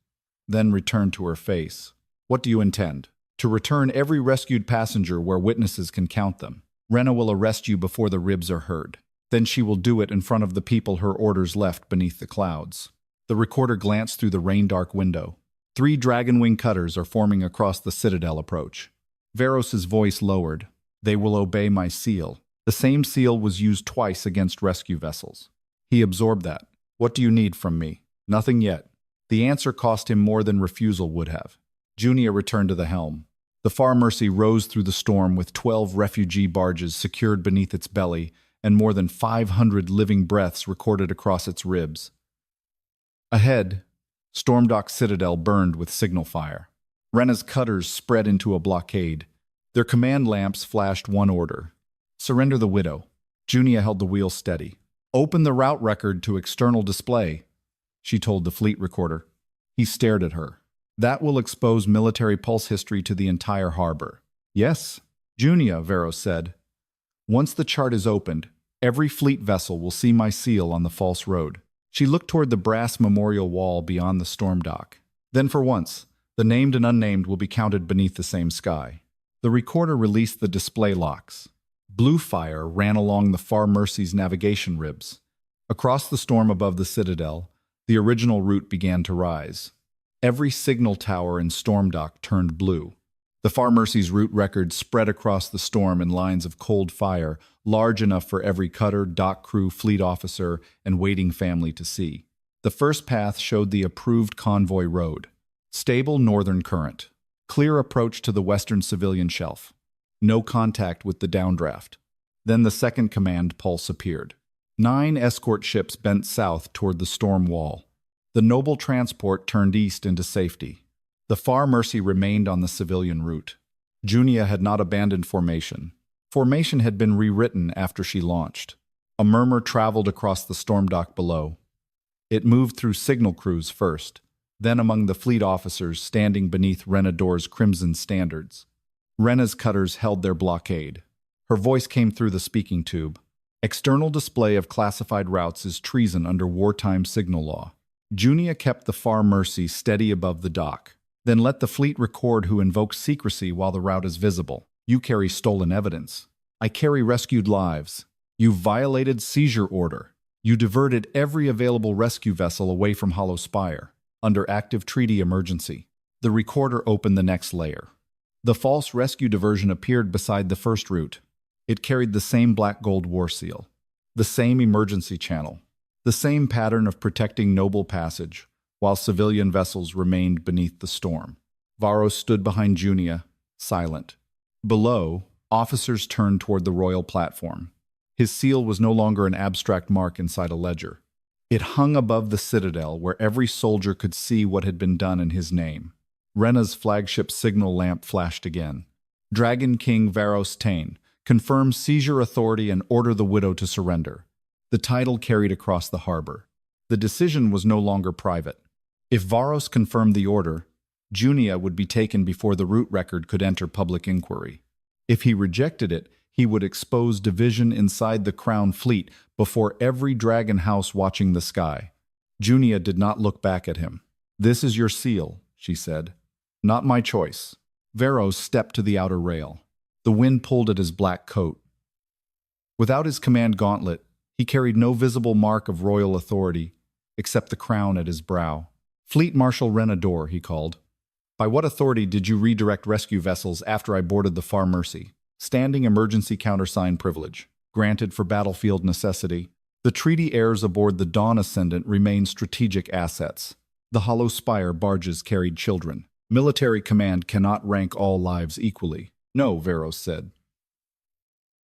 then returned to her face. What do you intend? To return every rescued passenger where witnesses can count them. Rena will arrest you before the ribs are heard. Then she will do it in front of the people her orders left beneath the clouds. The recorder glanced through the rain-dark window. 3 dragon-wing cutters are forming across the citadel approach. Varos's voice lowered. They will obey my seal. The same seal was used twice against rescue vessels. He absorbed that. What do you need from me? Nothing yet. The answer cost him more than refusal would have. Junia returned to the helm. The Far Mercy rose through the storm with 12 refugee barges secured beneath its belly and more than 500 living breaths recorded across its ribs. Ahead, Stormdock Citadel burned with signal fire. Rena's cutters spread into a blockade. Their command lamps flashed one order. Surrender the widow. Junia held the wheel steady. Open the route record to external display, she told the fleet recorder. He stared at her. That will expose military pulse history to the entire harbor. Yes, Junia, Varos said. Once the chart is opened, every fleet vessel will see my seal on the false road. She looked toward the brass memorial wall beyond the storm dock. Then for once, the named and unnamed will be counted beneath the same sky. The recorder released the display locks. Blue fire ran along the Far Mercy's navigation ribs. Across the storm above the citadel, the original route began to rise. Every signal tower in Stormdock turned blue. The Far Mercy's route record spread across the storm in lines of cold fire, large enough for every cutter, dock crew, fleet officer, and waiting family to see. The first path showed the approved convoy road. Stable northern current. Clear approach to the western civilian shelf. No contact with the downdraft. Then the second command pulse appeared. 9 escort ships bent south toward the storm wall. The noble transport turned east into safety. The Far Mercy remained on the civilian route. Junia had not abandoned formation. Formation had been rewritten after she launched. A murmur traveled across the storm dock below. It moved through signal crews first, then among the fleet officers standing beneath Renador's crimson standards. Rena's cutters held their blockade. Her voice came through the speaking tube. External display of classified routes is treason under wartime signal law. Junia kept the Far Mercy steady above the dock. Then let the fleet record who invokes secrecy while the route is visible. You carry stolen evidence. I carry rescued lives. You violated seizure order. You diverted every available rescue vessel away from Hollow Spire, under active treaty emergency. The recorder opened the next layer. The false rescue diversion appeared beside the first route. It carried the same black gold war seal, the same emergency channel, the same pattern of protecting noble passage, while civilian vessels remained beneath the storm. Varos stood behind Junia, silent. Below, officers turned toward the royal platform. His seal was no longer an abstract mark inside a ledger. It hung above the citadel where every soldier could see what had been done in his name. Rena's flagship signal lamp flashed again. Dragon King Varos Tane, confirm seizure authority and order the widow to surrender. The title carried across the harbor. The decision was no longer private. If Varos confirmed the order, Junia would be taken before the route record could enter public inquiry. If he rejected it, he would expose division inside the Crown fleet before every dragon house watching the sky. Junia did not look back at him. "This is your seal," she said. "Not my choice." Varos stepped to the outer rail. The wind pulled at his black coat. Without his command gauntlet, he carried no visible mark of royal authority, except the crown at his brow. "Fleet Marshal Renador," he called. "By what authority did you redirect rescue vessels after I boarded the Far Mercy?" "Standing emergency countersign privilege, granted for battlefield necessity. The treaty heirs aboard the Dawn Ascendant remain strategic assets. The Hollow Spire barges carried children. Military command cannot rank all lives equally." "No," Varos said.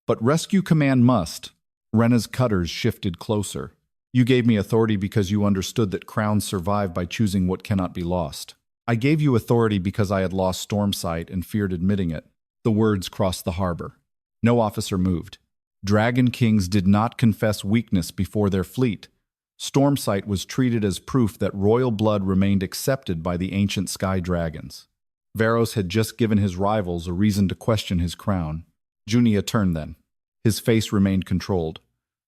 "But rescue command must." Rena's cutters shifted closer. "You gave me authority because you understood that crowns survive by choosing what cannot be lost. I gave you authority because I had lost Stormsight and feared admitting it." The words crossed the harbor. No officer moved. Dragon Kings did not confess weakness before their fleet. Stormsight was treated as proof that royal blood remained accepted by the ancient sky dragons. Varos had just given his rivals a reason to question his crown. Junia turned then. His face remained controlled,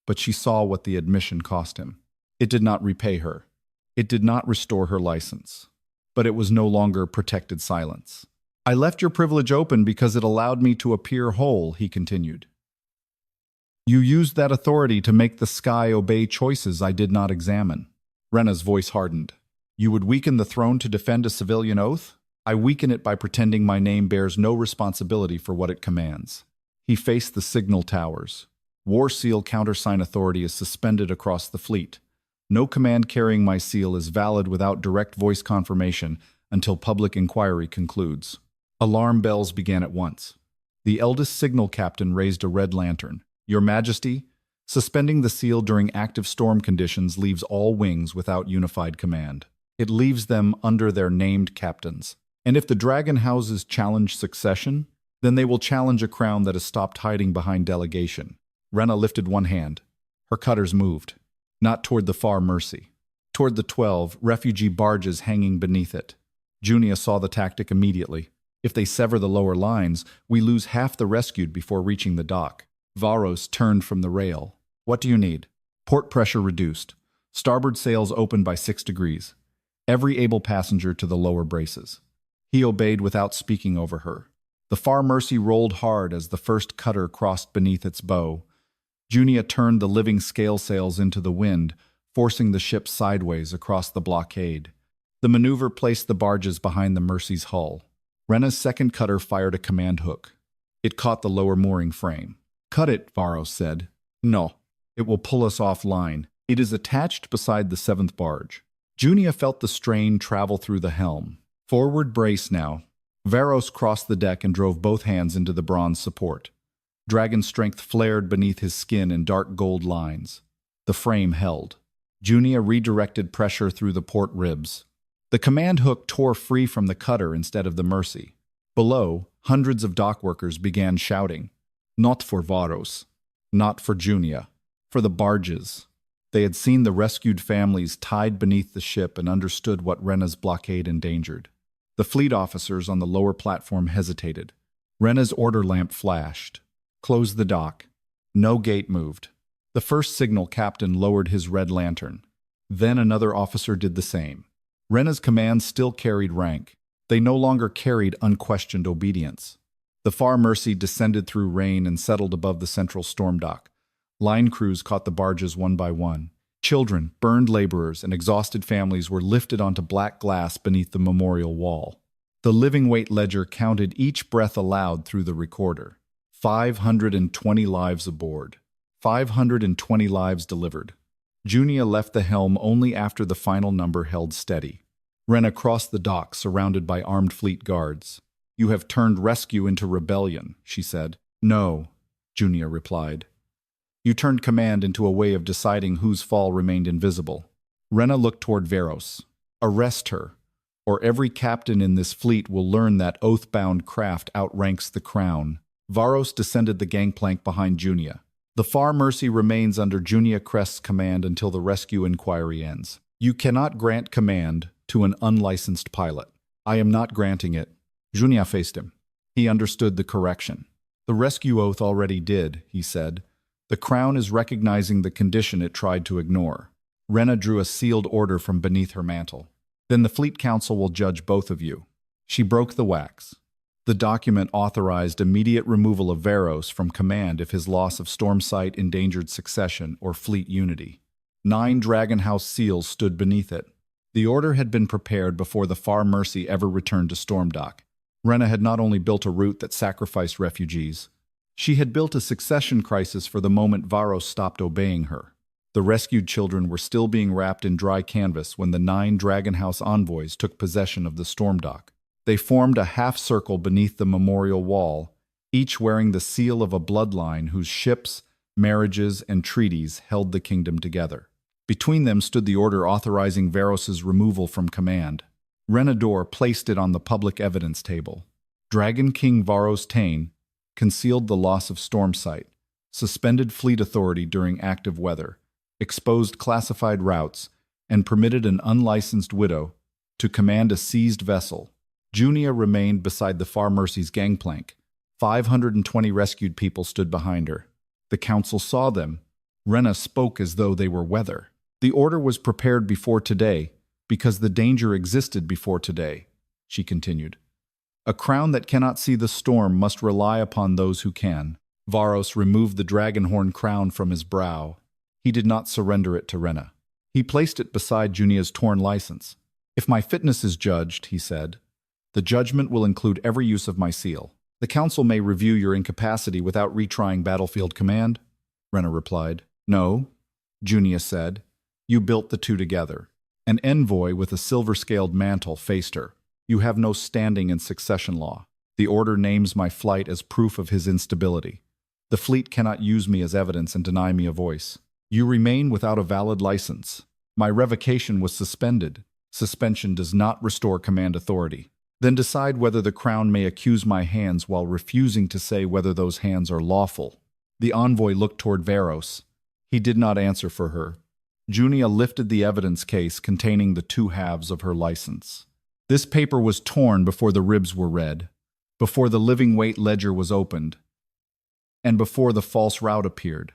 but she saw what the admission cost him. It did not repay her. It did not restore her license. But it was no longer protected silence. I left your privilege open because it allowed me to appear whole, he continued. You used that authority to make the sky obey choices I did not examine. Rena's voice hardened. You would weaken the throne to defend a civilian oath? I weaken it by pretending my name bears no responsibility for what it commands. He faced the signal towers. War Seal countersign authority is suspended across the fleet. No command carrying my seal is valid without direct voice confirmation until public inquiry concludes. Alarm bells began at once. The eldest signal captain raised a red lantern. Your Majesty, suspending the seal during active storm conditions leaves all wings without unified command. It leaves them under their named captains. And if the dragon houses challenge succession, then they will challenge a crown that has stopped hiding behind delegation. Rena lifted one hand. Her cutters moved. Not toward the far Mercy. Toward the 12 refugee barges hanging beneath it. Junia saw the tactic immediately. If they sever the lower lines, we lose half the rescued before reaching the dock. Varos turned from the rail. What do you need? Port pressure reduced. Starboard sails opened by 6 degrees. Every able passenger to the lower braces. He obeyed without speaking over her. The far Mercy rolled hard as the first cutter crossed beneath its bow. Junia turned the living scale sails into the wind, forcing the ship sideways across the blockade. The maneuver placed the barges behind the Mercy's hull. Rena's second cutter fired a command hook. It caught the lower mooring frame. Cut it, Varos said. No, it will pull us offline. It is attached beside the 7th barge. Junia felt the strain travel through the helm. Forward brace now. Varos crossed the deck and drove both hands into the bronze support. Dragon strength flared beneath his skin in dark gold lines. The frame held. Junia redirected pressure through the port ribs. The command hook tore free from the cutter instead of the Mercy. Below, hundreds of dockworkers began shouting. Not for Varos. Not for Junia. For the barges. They had seen the rescued families tied beneath the ship and understood what Rena's blockade endangered. The fleet officers on the lower platform hesitated. Rena's order lamp flashed. Close the dock. No gate moved. The first signal captain lowered his red lantern. Then another officer did the same. Rena's commands still carried rank. They no longer carried unquestioned obedience. The far Mercy descended through rain and settled above the central storm dock. Line crews caught the barges one by one. Children, burned laborers, and exhausted families were lifted onto black glass beneath the memorial wall. The living weight ledger counted each breath aloud through the recorder. 520 lives aboard. 520 lives delivered. Junia left the helm only after the final number held steady. Rena crossed the dock, surrounded by armed fleet guards. You have turned rescue into rebellion, she said. No, Junia replied. You turned command into a way of deciding whose fall remained invisible. Rena looked toward Varos. Arrest her, or every captain in this fleet will learn that oath-bound craft outranks the crown. Varos descended the gangplank behind Junia. The far Mercy remains under Junia Crest's command until the rescue inquiry ends. You cannot grant command to an unlicensed pilot. I am not granting it. Junia faced him. He understood the correction. The rescue oath already did, he said. The crown is recognizing the condition it tried to ignore. Rena drew a sealed order from beneath her mantle. Then the Fleet Council will judge both of you. She broke the wax. The document authorized immediate removal of Varos from command if his loss of storm sight endangered succession or fleet unity. 9 Dragon House seals stood beneath it. The order had been prepared before the far Mercy ever returned to Stormdock. Rena had not only built a route that sacrificed refugees, she had built a succession crisis for the moment Varos stopped obeying her. The rescued children were still being wrapped in dry canvas when the 9 Dragon House envoys took possession of the Stormdock. They formed a half-circle beneath the memorial wall, each wearing the seal of a bloodline whose ships, marriages, and treaties held the kingdom together. Between them stood the order authorizing Varos's removal from command. Renador placed it on the public evidence table. Dragon King Varos Tane concealed the loss of storm sight, suspended fleet authority during active weather, exposed classified routes, and permitted an unlicensed widow to command a seized vessel. Junia remained beside the far Mercy's gangplank. 520 rescued people stood behind her. The council saw them. Rena spoke as though they were weather. The order was prepared before today, because the danger existed before today, she continued. A crown that cannot see the storm must rely upon those who can. Varos removed the dragonhorn crown from his brow. He did not surrender it to Rena. He placed it beside Junia's torn license. If my fitness is judged, he said, the judgment will include every use of my seal. The council may review your incapacity without retrying battlefield command, Rena replied. No, Junia said. You built the two together. An envoy with a silver-scaled mantle faced her. You have no standing in succession law. The order names my flight as proof of his instability. The fleet cannot use me as evidence and deny me a voice. You remain without a valid license. My revocation was suspended. Suspension does not restore command authority. Then decide whether the crown may accuse my hands while refusing to say whether those hands are lawful. The envoy looked toward Varos. He did not answer for her. Junia lifted the evidence case containing the two halves of her license. This paper was torn before the ribs were read, before the living weight ledger was opened, and before the false route appeared.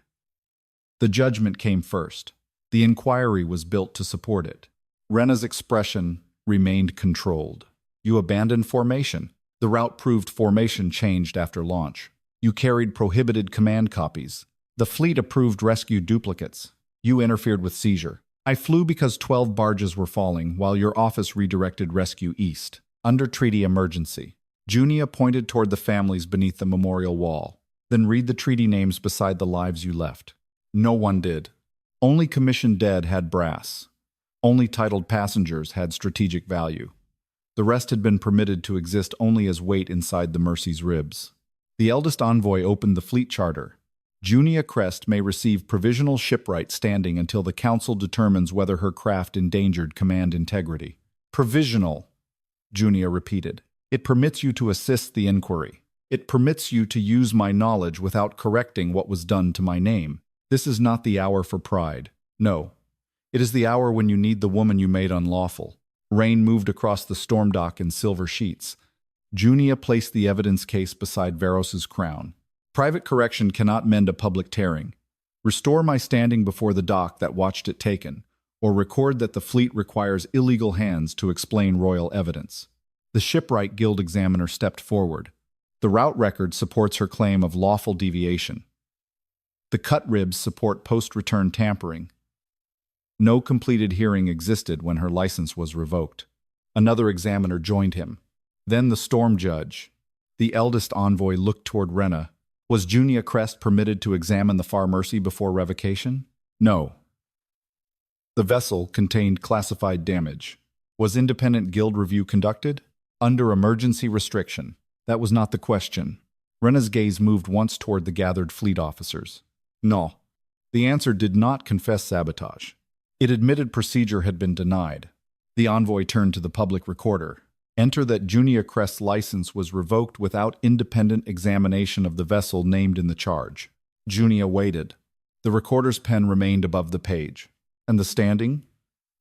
The judgment came first. The inquiry was built to support it. Rena's expression remained controlled. You abandoned formation. The route proved formation changed after launch. You carried prohibited command copies. The fleet approved rescue duplicates. You interfered with seizure. I flew because 12 barges were falling while your office redirected rescue east. Under treaty emergency. Junia pointed toward the families beneath the memorial wall. Then read the treaty names beside the lives you left. No one did. Only commissioned dead had brass. Only titled passengers had strategic value. The rest had been permitted to exist only as weight inside the Mercy's ribs. The eldest envoy opened the fleet charter. Junia Crest may receive provisional shipwright standing until the council determines whether her craft endangered command integrity. Provisional, Junia repeated. It permits you to assist the inquiry. It permits you to use my knowledge without correcting what was done to my name. This is not the hour for pride. No. It is the hour when you need the woman you made unlawful. Rain moved across the storm dock in silver sheets. Junia placed the evidence case beside Varos's crown. Private correction cannot mend a public tearing. Restore my standing before the dock that watched it taken, or record that the fleet requires illegal hands to explain royal evidence. The Shipwright Guild examiner stepped forward. The route record supports her claim of lawful deviation. The cut ribs support post-return tampering. No completed hearing existed when her license was revoked. Another examiner joined him. Then the storm judge. The eldest envoy looked toward Rena. Was Junia Crest permitted to examine the Far Mercy before revocation? No. The vessel contained classified damage. Was independent guild review conducted? Under emergency restriction. That was not the question. Rena's gaze moved once toward the gathered fleet officers. No. The answer did not confess sabotage. It admitted procedure had been denied. The envoy turned to the public recorder. Enter that Junia Crest's license was revoked without independent examination of the vessel named in the charge. Junia waited. The recorder's pen remained above the page. And the standing?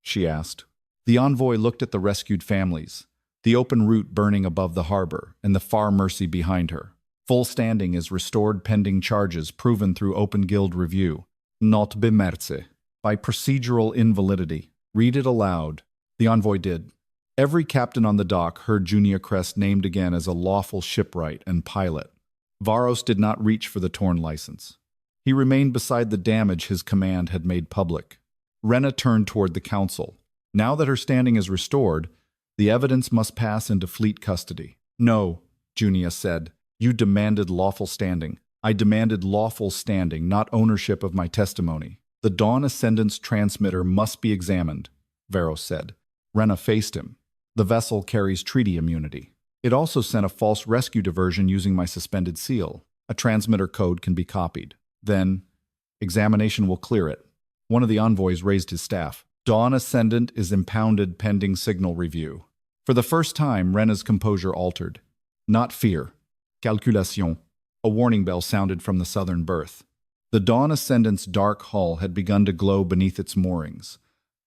She asked. The envoy looked at the rescued families, the open route burning above the harbor, and the Far Mercy behind her. Full standing is restored pending charges proven through open guild review. Not bemerce. By procedural invalidity. Read it aloud. The envoy did. Every captain on the dock heard Junia Crest named again as a lawful shipwright and pilot. Varos did not reach for the torn license. He remained beside the damage his command had made public. Rena turned toward the council. Now that her standing is restored, the evidence must pass into fleet custody. No, Junia said. You demanded lawful standing. I demanded lawful standing, not ownership of my testimony. The Dawn Ascendant's transmitter must be examined, Varos said. Rena faced him. The vessel carries treaty immunity. It also sent a false rescue diversion using my suspended seal. A transmitter code can be copied. Then, examination will clear it. One of the envoys raised his staff. Dawn Ascendant is impounded pending signal review. For the first time, Rena's composure altered. Not fear. Calculation. A warning bell sounded from the southern berth. The Dawn Ascendant's dark hull had begun to glow beneath its moorings.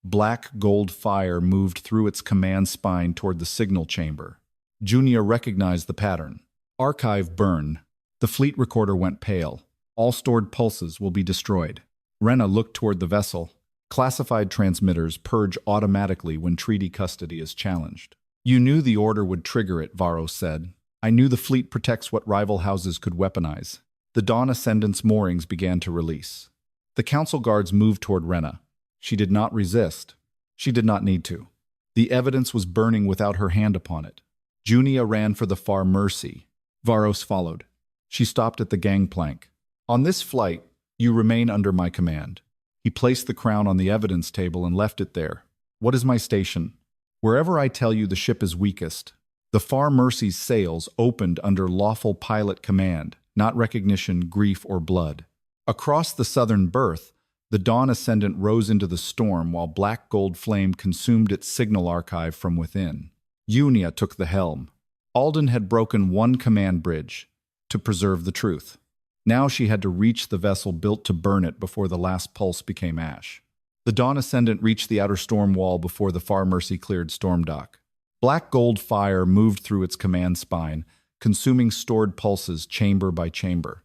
Black gold fire moved through its command spine toward the signal chamber. Junia recognized the pattern. Archive burn. The fleet recorder went pale. All stored pulses will be destroyed. Rena looked toward the vessel. Classified transmitters purge automatically when treaty custody is challenged. You knew the order would trigger it, Varos said. I knew the fleet protects what rival houses could weaponize. The Dawn Ascendant's moorings began to release. The council guards moved toward Rena. She did not resist. She did not need to. The evidence was burning without her hand upon it. Junia ran for the far Mercy. Varos followed. She stopped at the gangplank. On this flight, you remain under my command. He placed the crown on the evidence table and left it there. What is my station? Wherever I tell you the ship is weakest. The far Mercy's sails opened under lawful pilot command, not recognition, grief, or blood. Across the southern berth, the Dawn Ascendant rose into the storm while black gold flame consumed its signal archive from within. Junia took the helm. Alden had broken one command bridge to preserve the truth. Now she had to reach the vessel built to burn it before the last pulse became ash. The Dawn Ascendant reached the outer storm wall before the far Mercy cleared storm dock. Black gold fire moved through its command spine, consuming stored pulses chamber by chamber.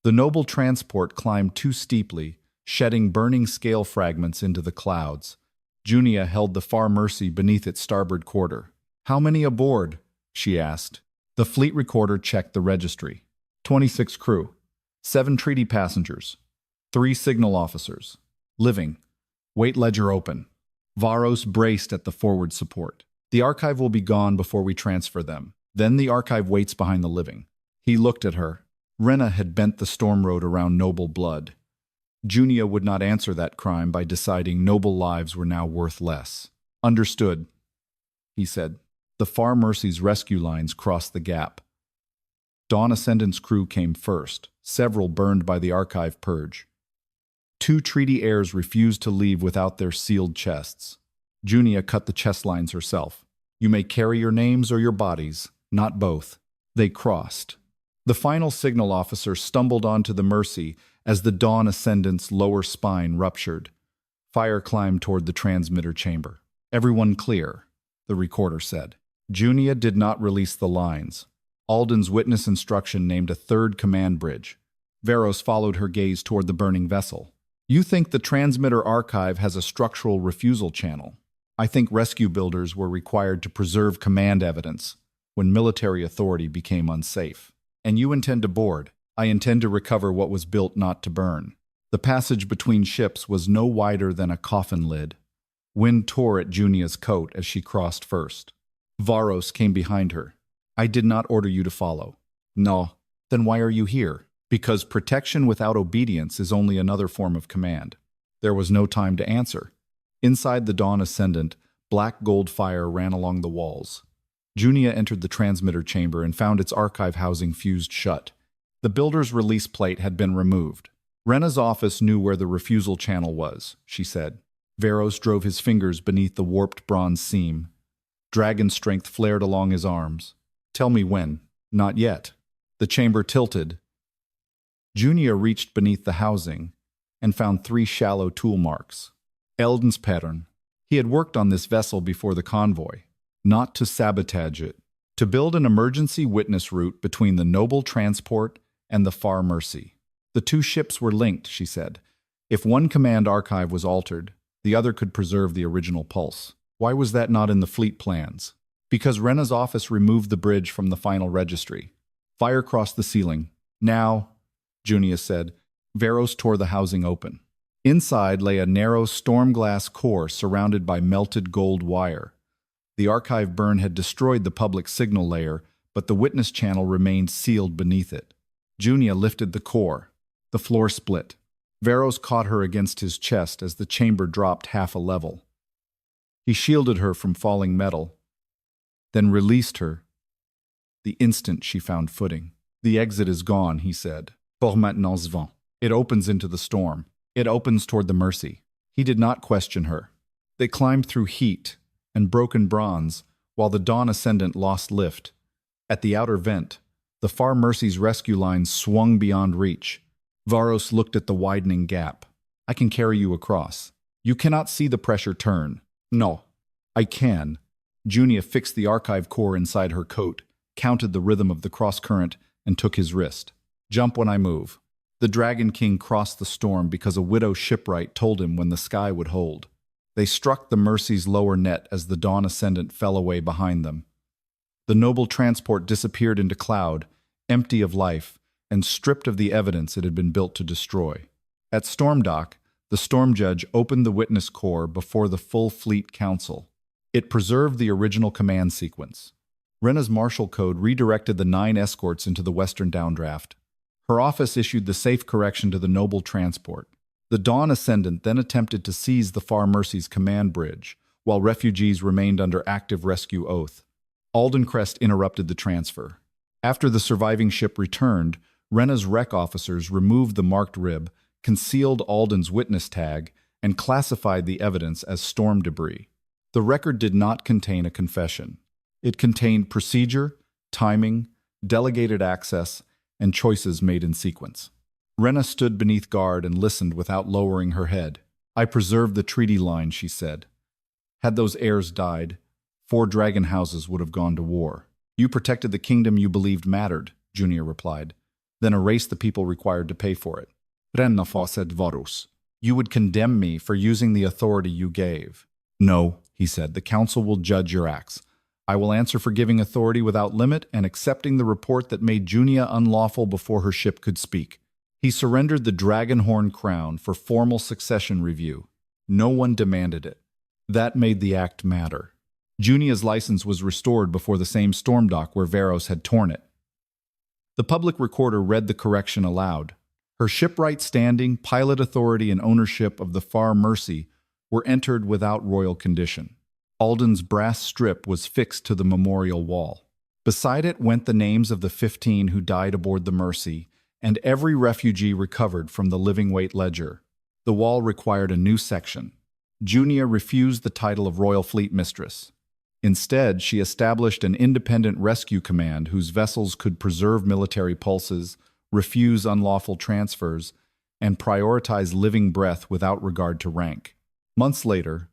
The noble transport climbed too steeply, shedding burning scale fragments into the clouds. Junia held the far Mercy beneath its starboard quarter. How many aboard? She asked. The fleet recorder checked the registry. 26 crew, 7 treaty passengers, 3 signal officers. Living. Weight ledger open. Varos braced at the forward support. The archive will be gone before we transfer them. Then the archive waits behind the living. He looked at her. Rena had bent the storm road around noble blood. Junia would not answer that crime by deciding noble lives were now worth less. Understood, he said. The far Mercy's rescue lines crossed the gap. Dawn Ascendant's crew came first, several burned by the archive purge. 2 treaty heirs refused to leave without their sealed chests. Junia cut the chest lines herself. You may carry your names or your bodies, not both. They crossed. The final signal officer stumbled onto the Mercy as the Dawn Ascendant's lower spine ruptured. Fire climbed toward the transmitter chamber. Everyone clear, the recorder said. Junia did not release the lines. Alden's witness instruction named a 3rd command bridge. Varos followed her gaze toward the burning vessel. You think the transmitter archive has a structural refusal channel. I think rescue builders were required to preserve command evidence when military authority became unsafe. And you intend to board. I intend to recover what was built not to burn. The passage between ships was no wider than a coffin lid. Wind tore at Junia's coat as she crossed first. Varos came behind her. I did not order you to follow. No. Then why are you here? Because protection without obedience is only another form of command. There was no time to answer. Inside the Dawn Ascendant, black gold fire ran along the walls. Junia entered the transmitter chamber and found its archive housing fused shut. The builder's release plate had been removed. Rena's office knew where the refusal channel was, she said. Varos drove his fingers beneath the warped bronze seam. Dragon strength flared along his arms. Tell me when. Not yet. The chamber tilted. Junia reached beneath the housing and found 3 shallow tool marks. Eldon's pattern. He had worked on this vessel before the convoy. Not to sabotage it. To build an emergency witness route between the noble transport and the far Mercy. The 2 ships were linked, she said. If one command archive was altered, the other could preserve the original pulse. Why was that not in the fleet plans? Because Rena's office removed the bridge from the final registry. Fire crossed the ceiling. Now, Junia said. Varos tore the housing open. Inside lay a narrow storm glass core surrounded by melted gold wire. The archive burn had destroyed the public signal layer, but the witness channel remained sealed beneath it. Junia lifted the core. The floor split. Varos caught her against his chest as the chamber dropped half a level. He shielded her from falling metal, then released her the instant she found footing. The exit is gone, he said. Pour maintenant vent. It opens into the storm. It opens toward the Mercy. He did not question her. They climbed through heat and broken bronze while the Dawn Ascendant lost lift. At the outer vent, the far Mercy's rescue line swung beyond reach. Varos looked at the widening gap. I can carry you across. You cannot see the pressure turn. No, I can. Junia fixed the archive core inside her coat, counted the rhythm of the cross-current, and took his wrist. Jump when I move. The Dragon King crossed the storm because a widow shipwright told him when the sky would hold. They struck the Mercy's lower net as the Dawn Ascendant fell away behind them. The noble transport disappeared into cloud, empty of life, and stripped of the evidence it had been built to destroy. At Storm Dock, the Storm Judge opened the witness corps before the full fleet council. It preserved the original command sequence. Rena's martial code redirected the 9 escorts into the western downdraft. Her office issued the safe correction to the noble transport. The Dawn Ascendant then attempted to seize the Far Mercy's command bridge, while refugees remained under active rescue oath. Aldencrest interrupted the transfer. After the surviving ship returned, Rena's wreck officers removed the marked rib, concealed Alden's witness tag, and classified the evidence as storm debris. The record did not contain a confession. It contained procedure, timing, delegated access, and choices made in sequence. Rena stood beneath guard and listened without lowering her head. "I preserved the treaty line," she said. "Had those heirs died, 4 dragon houses would have gone to war." "You protected the kingdom you believed mattered," Junia replied, "then erased the people required to pay for it." Renna said Varos. "You would condemn me for using the authority you gave." "No," he said, "the council will judge your acts. I will answer for giving authority without limit and accepting the report that made Junia unlawful before her ship could speak." He surrendered the Dragonhorn crown for formal succession review. No one demanded it. That made the act matter. Junia's license was restored before the same storm dock where Varos had torn it. The public recorder read the correction aloud. Her shipwright standing, pilot authority, and ownership of the Far Mercy were entered without royal condition. Alden's brass strip was fixed to the memorial wall. Beside it went the names of the 15 who died aboard the Mercy, and every refugee recovered from the living weight ledger. The wall required a new section. Junia refused the title of Royal Fleet Mistress. Instead, she established an independent rescue command whose vessels could preserve military pulses, refuse unlawful transfers, and prioritize living breath without regard to rank. Months later,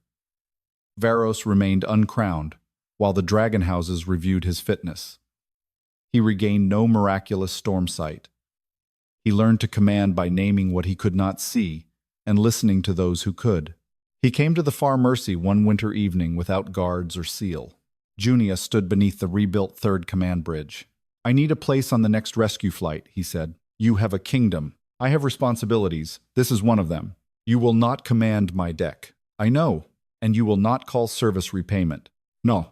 Varos remained uncrowned, while the dragon houses reviewed his fitness. He regained no miraculous storm sight. He learned to command by naming what he could not see and listening to those who could. He came to the Far Mercy one winter evening without guards or seal. Junia stood beneath the rebuilt 3rd command bridge. "I need a place on the next rescue flight," he said. "You have a kingdom. I have responsibilities. This is one of them. You will not command my deck." "I know. And you will not call service repayment." "No."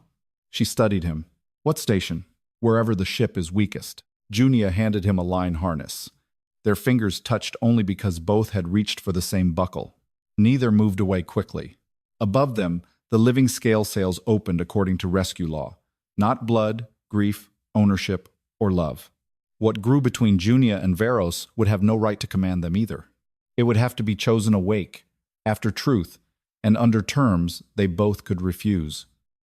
She studied him. "What station?" "Wherever the ship is weakest." Junia handed him a line harness. Their fingers touched only because both had reached for the same buckle. Neither moved away quickly. Above them, the living scale sails opened according to rescue law. Not blood, grief, ownership, or love. What grew between Junia and Varos would have no right to command them either. It would have to be chosen awake, after truth, and under terms they both could refuse.